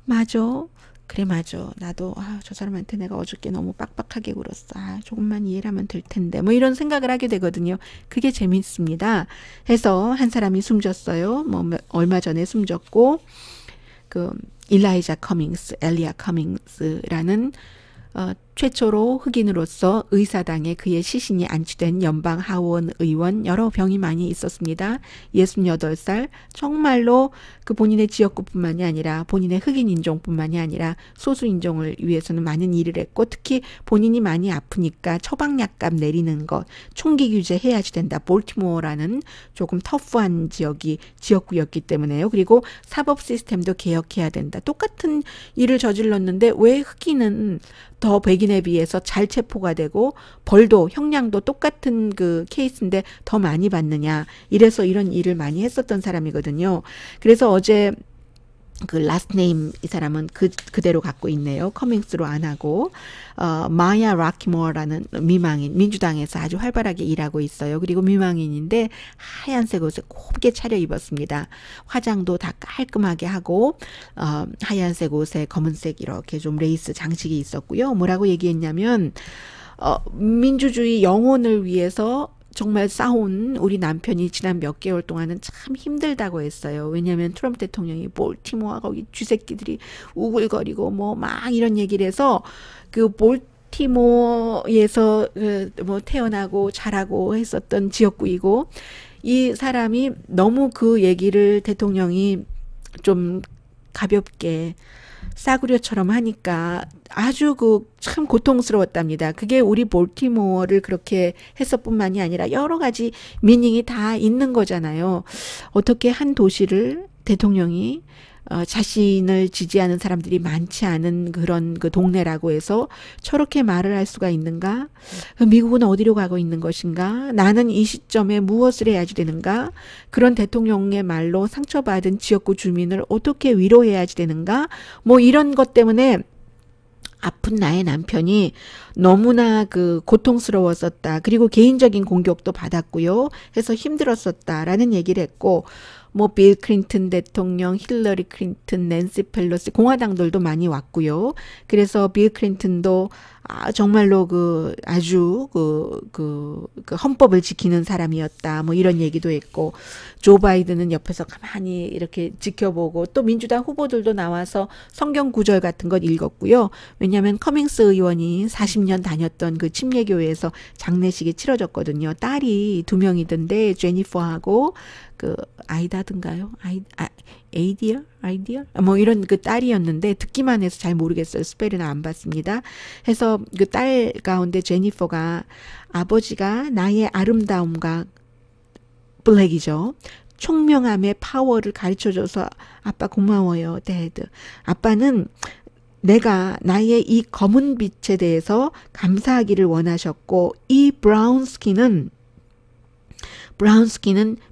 맞아. 그래, 맞아. 나도 저 사람한테 내가 어저께 너무 빡빡하게 굴었어. 조금만 이해를 하면 될 텐데. 뭐 이런 생각을 하게 되거든요. 그게 재밌습니다. 해서 한 사람이 숨졌어요. 뭐 얼마 전에 숨졌고, 그 엘리아 커밍스라는 최초로 흑인으로서 의사당에 그의 시신이 안치된 연방 하원 의원, 여러 병이 많이 있었습니다. 68살, 정말로 그 본인의 지역구뿐만이 아니라 본인의 흑인 인종뿐만이 아니라 소수 인종을 위해서는 많은 일을 했고, 특히 본인이 많이 아프니까 처방약값 내리는 것, 총기 규제 해야지 된다. 볼티모어라는 조금 터프한 지역구였기 때문에요. 그리고 사법 시스템도 개혁해야 된다. 똑같은 일을 저질렀는데 왜 흑인은 더 백인에 비해서 잘 체포가 되고 벌도 형량도 똑같은 그 케이스인데 더 많이 받느냐, 이래서 이런 일을 많이 했었던 사람이거든요. 그래서 어제 그 last name 이 사람은 그대로 갖고 있네요. 커밍스로 안 하고 마야 라키모어라는 미망인, 민주당에서 아주 활발하게 일하고 있어요. 그리고 미망인인데 하얀색 옷을 곱게 차려입었습니다. 화장도 다 깔끔하게 하고 하얀색 옷에 검은색 이렇게 좀 레이스 장식이 있었고요. 뭐라고 얘기했냐면 민주주의 영혼을 위해서 정말 싸운 우리 남편이 지난 몇 개월 동안은 참 힘들다고 했어요. 왜냐하면 트럼프 대통령이 볼티모어 거기 쥐새끼들이 우글거리고 뭐 막 이런 얘기를 해서, 그 볼티모어에서 뭐 태어나고 자라고 했었던 지역구이고, 이 사람이 너무 그 얘기를 대통령이 좀 가볍게 싸구려처럼 하니까 아주 참 고통스러웠답니다. 그게 우리 볼티모어를 그렇게 했을뿐만이 아니라 여러 가지 미닝이 다 있는 거잖아요. 어떻게 한 도시를 대통령이 자신을 지지하는 사람들이 많지 않은 그런 그 동네라고 해서 저렇게 말을 할 수가 있는가? 미국은 어디로 가고 있는 것인가? 나는 이 시점에 무엇을 해야지 되는가? 그런 대통령의 말로 상처받은 지역구 주민을 어떻게 위로해야지 되는가? 뭐 이런 것 때문에 아픈 나의 남편이 너무나 그 고통스러웠었다. 그리고 개인적인 공격도 받았고요. 해서 힘들었었다라는 얘기를 했고, 뭐 빌 클린턴 대통령, 힐러리 클린턴, 낸시 펠로시, 공화당들도 많이 왔고요. 그래서 빌 클린턴도 정말로 아주 헌법을 지키는 사람이었다. 뭐 이런 얘기도 했고, 조 바이든은 옆에서 가만히 이렇게 지켜보고, 또 민주당 후보들도 나와서 성경 구절 같은 것 읽었고요. 왜냐하면 커밍스 의원이 40년 다녔던 그 침례교회에서 장례식이 치러졌거든요. 딸이 2명이던데 제니퍼하고 그 아이다든가요? 아이디어? 뭐 이런 그 딸이었는데 듣기만 해서 잘 모르겠어요. 스펠은 안 봤습니다. 해서 그 딸 가운데 제니퍼가 아버지가 나의 아름다움과 블랙이죠. 총명함의 파워를 가르쳐줘서 아빠 고마워요, 데드. 아빠는 내가 나의 이 검은 빛에 대해서 감사하기를 원하셨고 이 브라운 스킨은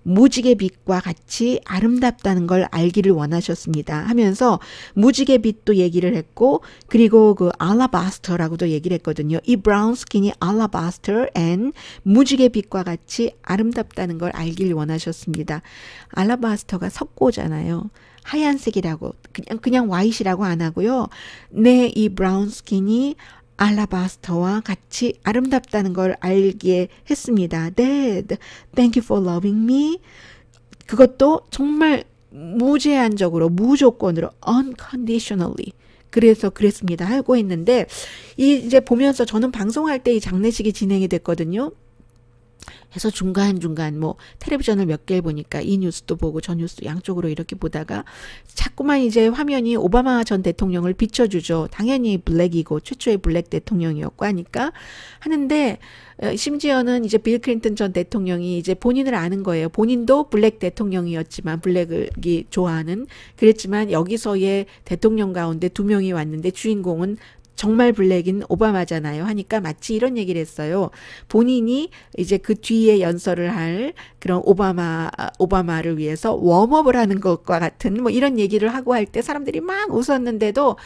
무지개 빛과 같이 아름답다는 걸 알기를 원하셨습니다. 하면서 무지개 빛도 얘기를 했고 그리고 그 알라바스터라고도 얘기를 했거든요. 이 브라운 스킨이 알라바스터 앤 무지개 빛과 같이 아름답다는 걸 알기를 원하셨습니다. 알라바스터가 석고잖아요. 하얀색이라고 그냥 화이트라고 안 하고요. 내 이 브라운 스킨이 알라바스터와 같이 아름답다는 걸 알게 했습니다. Dad, thank you for loving me. 그것도 정말 무제한적으로, 무조건으로, unconditionally. 그래서 그랬습니다. 하고 있는데, 이제 보면서 저는 방송할 때 이 장례식이 진행이 됐거든요. 해서 중간중간 뭐 텔레비전을 몇 개를 보니까 이 뉴스도 보고 저 뉴스 양쪽으로 이렇게 보다가 자꾸만 이제 화면이 오바마 전 대통령을 비춰주죠. 당연히 블랙이고 최초의 블랙 대통령이었고 하니까 하는데 심지어는 이제 빌 클린턴 전 대통령이 이제 본인을 아는 거예요. 본인도 블랙 대통령이었지만 블랙을 좋아하는 그랬지만 여기서의 대통령 가운데 2명이 왔는데 주인공은 정말 블랙인 오바마잖아요. 하니까 마치 이런 얘기를 했어요. 본인이 이제 그 뒤에 연설을 할 그런 오바마를 위해서 웜업을 하는 것과 같은 뭐 이런 얘기를 하고 할 때 사람들이 막 웃었는데도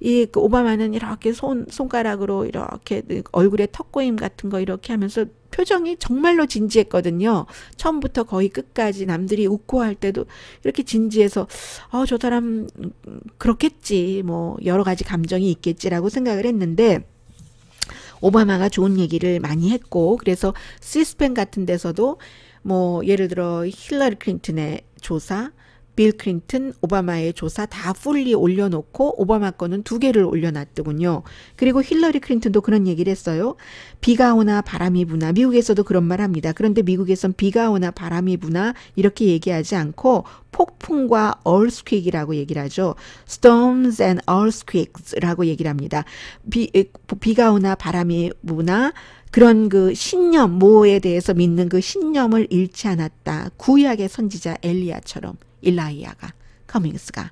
이 그 오바마는 이렇게 손가락으로 이렇게 얼굴에 턱고임 같은 거 이렇게 하면서 표정이 정말로 진지했거든요. 처음부터 거의 끝까지 남들이 웃고 할 때도 이렇게 진지해서 저 사람 그렇겠지 뭐 여러 가지 감정이 있겠지라고 생각을 했는데 오바마가 좋은 얘기를 많이 했고 그래서 시스펜 같은 데서도 뭐 예를 들어 힐러리 클린턴의 조사 빌 클린턴, 오바마의 조사 다 풀리 올려놓고 오바마 거는 2개를 올려놨더군요. 그리고 힐러리 클린턴도 그런 얘기를 했어요. 비가 오나 바람이 부나 미국에서도 그런 말 합니다. 그런데 미국에선 비가 오나 바람이 부나 이렇게 얘기하지 않고 폭풍과 earthquake이라고 얘기를 하죠. storms and earthquakes라고 얘기를 합니다. 비가 오나 바람이 부나 그런 그 신념, 뭐에 대해서 믿는 그 신념을 잃지 않았다. 구약의 선지자 엘리야처럼. 일라이아가 커밍스가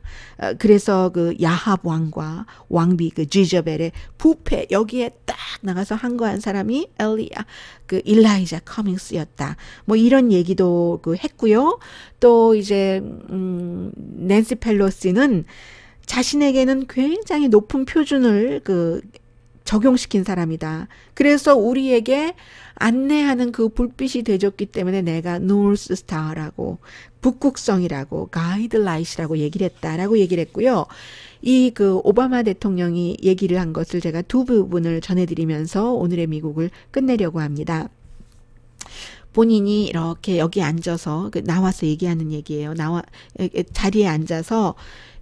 그래서 그 야합 왕과 왕비 그 지저벨의 부패 여기에 딱 나가서 항거한 사람이 그 일라이자 커밍스였다. 뭐 이런 얘기도 그 했고요. 또 이제 낸시 펠로시는 자신에게는 굉장히 높은 표준을 그 적용시킨 사람이다. 그래서 우리에게 안내하는 그 불빛이 되줬기 때문에 내가 노스 스타라고 북극성이라고 가이드라이트라고 얘기를 했다라고 얘기를 했고요. 이 그 오바마 대통령이 얘기를 한 것을 제가 2부분을 전해드리면서 오늘의 미국을 끝내려고 합니다. 본인이 이렇게 여기 앉아서 나와서 얘기하는 얘기예요. 자리에 앉아서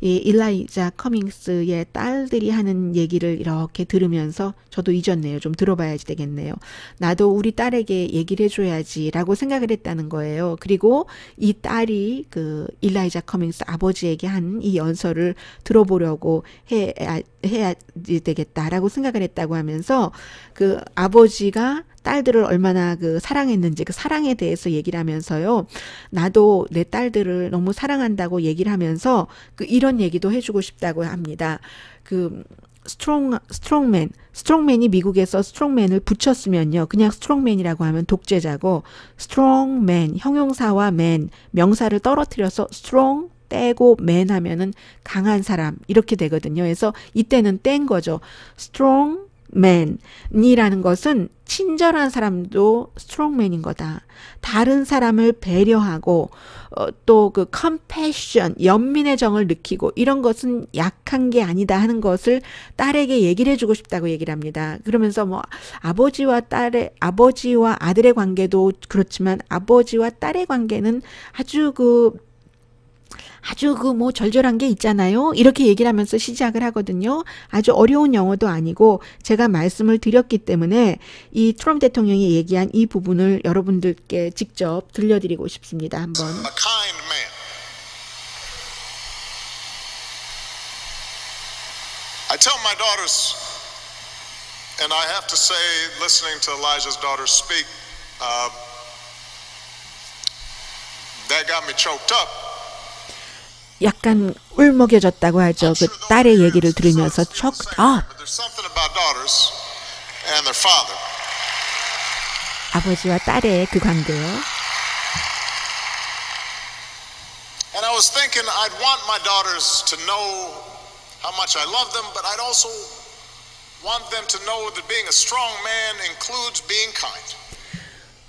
이 일라이자 커밍스의 딸들이 하는 얘기를 이렇게 들으면서 저도 잊었네요. 좀 들어봐야지 되겠네요. 나도 우리 딸에게 얘기를 해줘야지라고 생각을 했다는 거예요. 그리고 이 딸이 그 일라이자 커밍스 아버지에게 한 이 연설을 들어보려고 해야지 되겠다라고 생각을 했다고 하면서 그 아버지가 딸들을 얼마나 그 사랑했는지 그 사랑에 대해서 얘기를 하면서요. 나도 내 딸들을 너무 사랑한다고 얘기를 하면서 그 이런 얘기도 해주고 싶다고 합니다. 그 스트롱맨이 미국에서 스트롱맨을 붙였으면요. 그냥 스트롱맨이라고 하면 독재자고 스트롱맨 형용사와 맨 명사를 떨어뜨려서 스트롱 떼고 맨 하면은 강한 사람 이렇게 되거든요. 그래서 이때는 뗀 거죠. 스트롱맨이라는 것은 친절한 사람도 스트롱맨인 거다. 다른 사람을 배려하고 또 그 컴패션, 연민의 정을 느끼고 이런 것은 약한 게 아니다 하는 것을 딸에게 얘기를 해주고 싶다고 얘기를 합니다. 그러면서 뭐 아버지와 아들의 관계도 그렇지만 아버지와 딸의 관계는 아주 그 뭐 절절한 게 있잖아요. 이렇게 얘기를 하면서 시작을 하거든요. 아주 어려운 영어도 아니고 제가 말씀을 드렸기 때문에 이 트럼프 대통령이 얘기한 이 부분을 여러분들께 직접 들려드리고 싶습니다. 한번. A kind man. tell my daughters, and I have to say, listening to Elijah's daughters speak, that got me choked up. 약간 울먹여졌다고 하죠. 그 딸의 얘기를 들으면서 choked up. But there's something about daughters and their father. 아버지와 딸의 그 관계요. And I was thinking I'd want my daughters to know how much I love them, but I'd also want them to know that being a strong man includes being kind.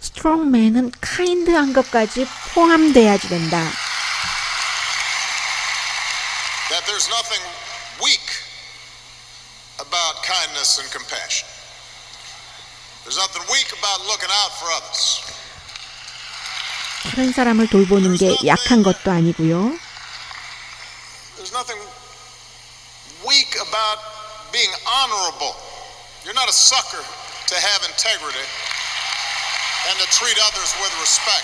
strong man은 kind한 것까지 포함돼야지 된다. That there's nothing weak about kindness and compassion. There's nothing weak about looking out for others. 다른 사람을 돌보는 게 약한 것도 아니고요. There's nothing weak about being honorable. You're not a sucker to have integrity and to treat others with respect.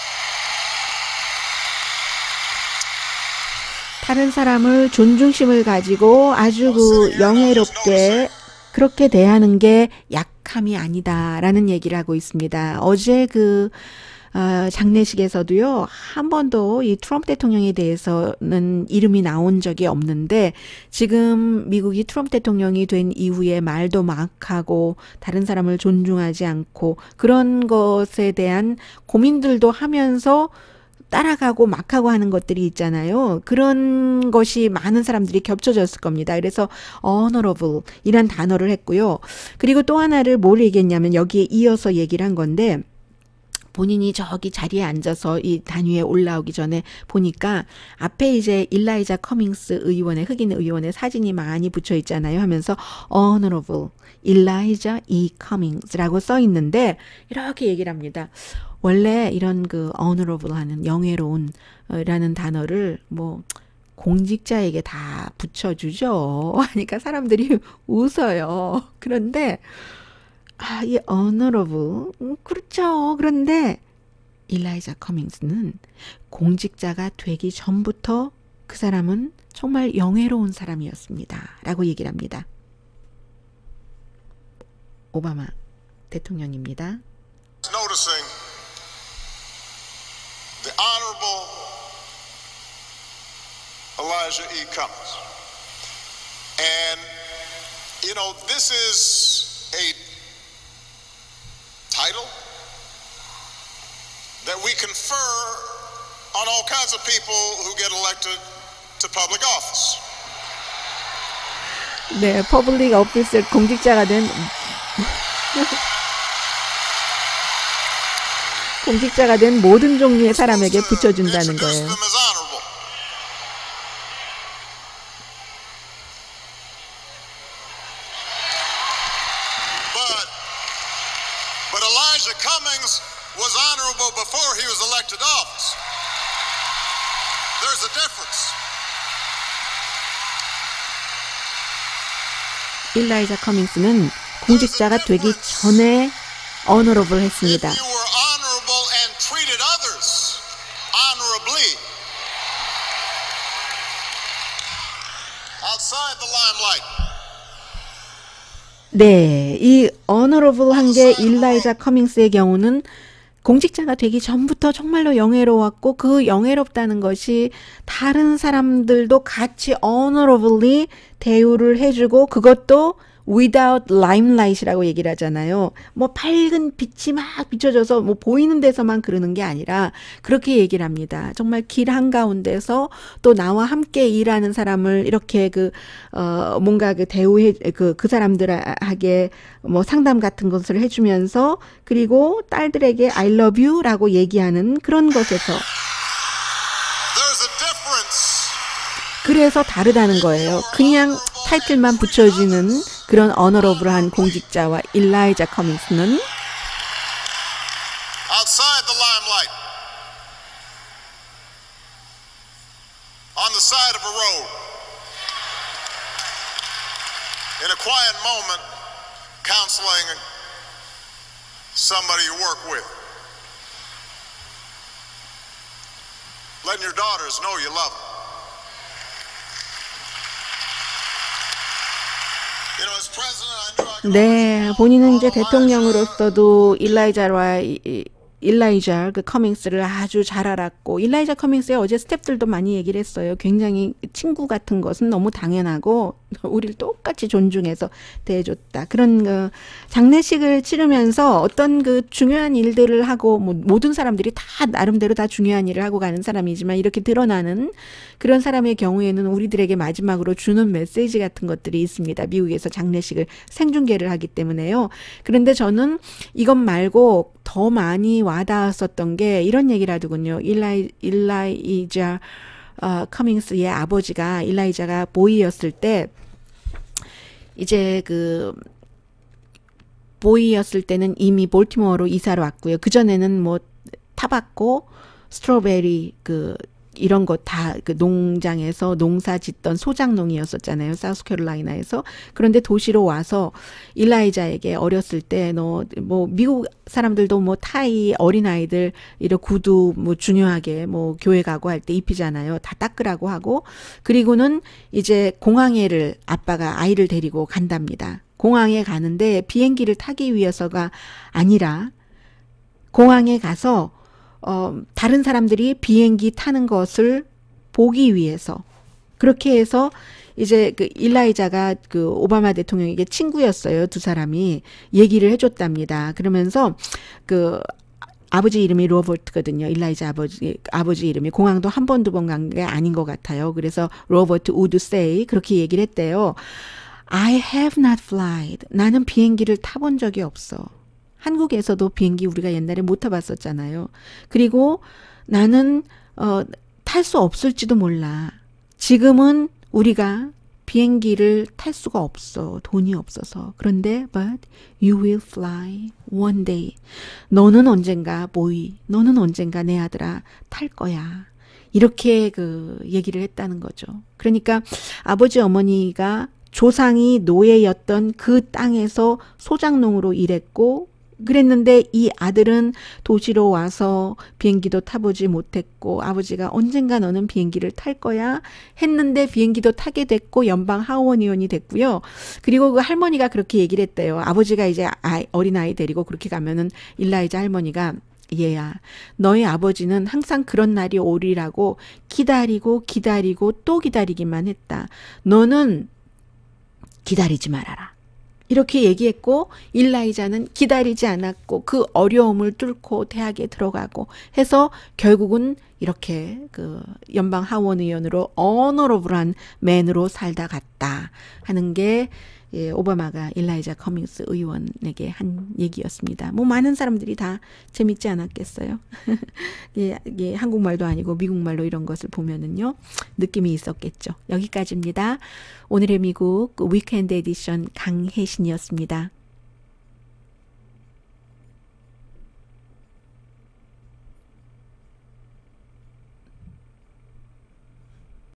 다른 사람을 존중심을 가지고 아주 그 영예롭게 그렇게 대하는 게 약함이 아니다라는 얘기를 하고 있습니다. 어제 그 장례식에서도요, 한 번도 이 트럼프 대통령에 대해서는 이름이 나온 적이 없는데, 지금 미국이 트럼프 대통령이 된 이후에 말도 막 하고, 다른 사람을 존중하지 않고, 그런 것에 대한 고민들도 하면서 따라가고 막 하고 하는 것들이 있잖아요. 그런 것이 많은 사람들이 겹쳐졌을 겁니다. 그래서 honorable 이란 단어를 했고요. 그리고 또 하나를 뭘 얘기했냐면 여기에 이어서 얘기를 한 건데, 본인이 저기 자리에 앉아서 이 단위에 올라오기 전에 보니까 앞에 이제 일라이자 커밍스 의원의, 흑인 의원의 사진이 많이 붙여 있잖아요. 하면서 Honorable 일라이자 E. 커밍스라고 써 있는데 이렇게 얘기를 합니다. 원래 이런 그 honorable 하는 영예로운 라는 단어를 뭐 공직자에게 다 붙여주죠. 하니까 사람들이 웃어요. 그런데 이 honorable 그렇죠. 그런데 일라이자 커밍스는 공직자가 되기 전부터 그 사람은 정말 영예로운 사람이었습니다. 라고 얘기를 합니다. 오바마 대통령입니다. Noticing the Honorable Elijah E. Cummings. And, you know, this is a title that we confer on all kinds of people who get elected to public office. 네, 퍼블릭 오피스 공직자가 된 공직자가 된 모든 종류의 사람에게 붙여준다는 거예요. But Elijah Cummings was honorable before he was elected to office. There's a difference. 일라이자 커밍스는 공직자가 되기 전에 honorable 했습니다. If you were honorable and treated others honorably outside the limelight. 네, 이 honorable 한 게 일라이자 커밍스의 경우는 공직자가 되기 전부터 정말로 영예로웠고 그 영예롭다는 것이 다른 사람들도 같이 honorably 대우를 해주고 그것도 without limelight이라고 얘기를 하잖아요. 뭐 밝은 빛이 막 비춰져서 뭐 보이는 데서만 그러는 게 아니라 그렇게 얘기를 합니다. 정말 길 한가운데서 또 나와 함께 일하는 사람을 이렇게 뭔가 대우해, 그 사람들에게 뭐 상담 같은 것을 해주면서 그리고 딸들에게 I love you 라고 얘기하는 그런 것에서 그래서 다르다는 거예요. 그냥 타이틀만 붙여주는 그런 honorable한 공직자와 일라이자 커밍스는 outside the limelight, on the side of a road, in a quiet moment, counseling somebody you work with, letting your daughters know you love them. as president, I knew I could 네, 본인은 이제 대통령으로서도 일라이자 그 커밍스를 아주 잘 알았고, 일라이자 커밍스의 어제 스태프들도 많이 얘기를 했어요. 굉장히 친구 같은 것은 너무 당연하고 우리를 똑같이 존중해서 대해줬다. 그런 그 장례식을 치르면서 어떤 그 중요한 일들을 하고, 뭐 모든 사람들이 다 나름대로 다 중요한 일을 하고 가는 사람이지만, 이렇게 드러나는 그런 사람의 경우에는 우리들에게 마지막으로 주는 메시지 같은 것들이 있습니다. 미국에서 장례식을 생중계를 하기 때문에요. 그런데 저는 이것 말고 더 많이 와닿았었던 게 이런 얘기를 하더군요. 일라이자 커밍스의 아버지가, 일라이자가 보이였을 때, 이제 그 보이였을 때는 이미 볼티모어로 이사를 왔고요. 그전에는 뭐 타바코, 스트로베리 이런 거 다 그 농장에서 농사 짓던 소작농이었었잖아요. 사우스캐롤라이나에서. 그런데 도시로 와서 일라이자에게 어렸을 때 너 뭐 미국 사람들도 뭐 타이 어린아이들 이런 구두 뭐 중요하게 뭐 교회 가고 할 때 입히잖아요. 다 닦으라고 하고, 그리고는 이제 공항에를 아빠가 아이를 데리고 간답니다. 공항에 가는데 비행기를 타기 위해서가 아니라 공항에 가서 다른 사람들이 비행기 타는 것을 보기 위해서, 그렇게 해서 이제 그 일라이자가 그 오바마 대통령에게 친구였어요. 두 사람이 얘기를 해줬답니다. 그러면서 그 아버지 이름이 로버트거든요. 일라이자 아버지 이름이. 공항도 한 번, 두 번 간 게 아닌 것 같아요. 그래서 로버트 would say, 그렇게 얘기를 했대요. I have not flied. 나는 비행기를 타본 적이 없어. 한국에서도 비행기 우리가 옛날에 못 타봤었잖아요. 그리고 나는 탈 수 없을지도 몰라. 지금은 우리가 비행기를 탈 수가 없어. 돈이 없어서. 그런데 but you will fly one day. 너는 언젠가 너는 언젠가 내 아들아 탈 거야. 이렇게 그 얘기를 했다는 거죠. 그러니까 아버지 어머니가 조상이 노예였던 그 땅에서 소작농으로 일했고, 그랬는데 이 아들은 도시로 와서 비행기도 타보지 못했고, 아버지가 언젠가 너는 비행기를 탈 거야 했는데 비행기도 타게 됐고 연방 하원 의원이 됐고요. 그리고 그 할머니가 그렇게 얘기를 했대요. 아버지가 이제 어린아이 데리고 그렇게 가면은 일라이자 할머니가, 얘야, 너의 아버지는 항상 그런 날이 오리라고 기다리고 또 기다리기만 했다. 너는 기다리지 말아라. 이렇게 얘기했고, 일라이자는 기다리지 않았고 그 어려움을 뚫고 대학에 들어가고 해서 결국은 이렇게 그 연방 하원 의원으로 어너러블한 맨으로 살다 갔다 하는 게 오바마가 일라이자 커밍스 의원에게 한 얘기였습니다. 뭐 많은 사람들이 다 재밌지 않았겠어요. 예, 한국말도 아니고 미국말로 이런 것을 보면은요, 느낌이 있었겠죠. 여기까지입니다. 오늘의 미국 위켄드 에디션 강혜신이었습니다.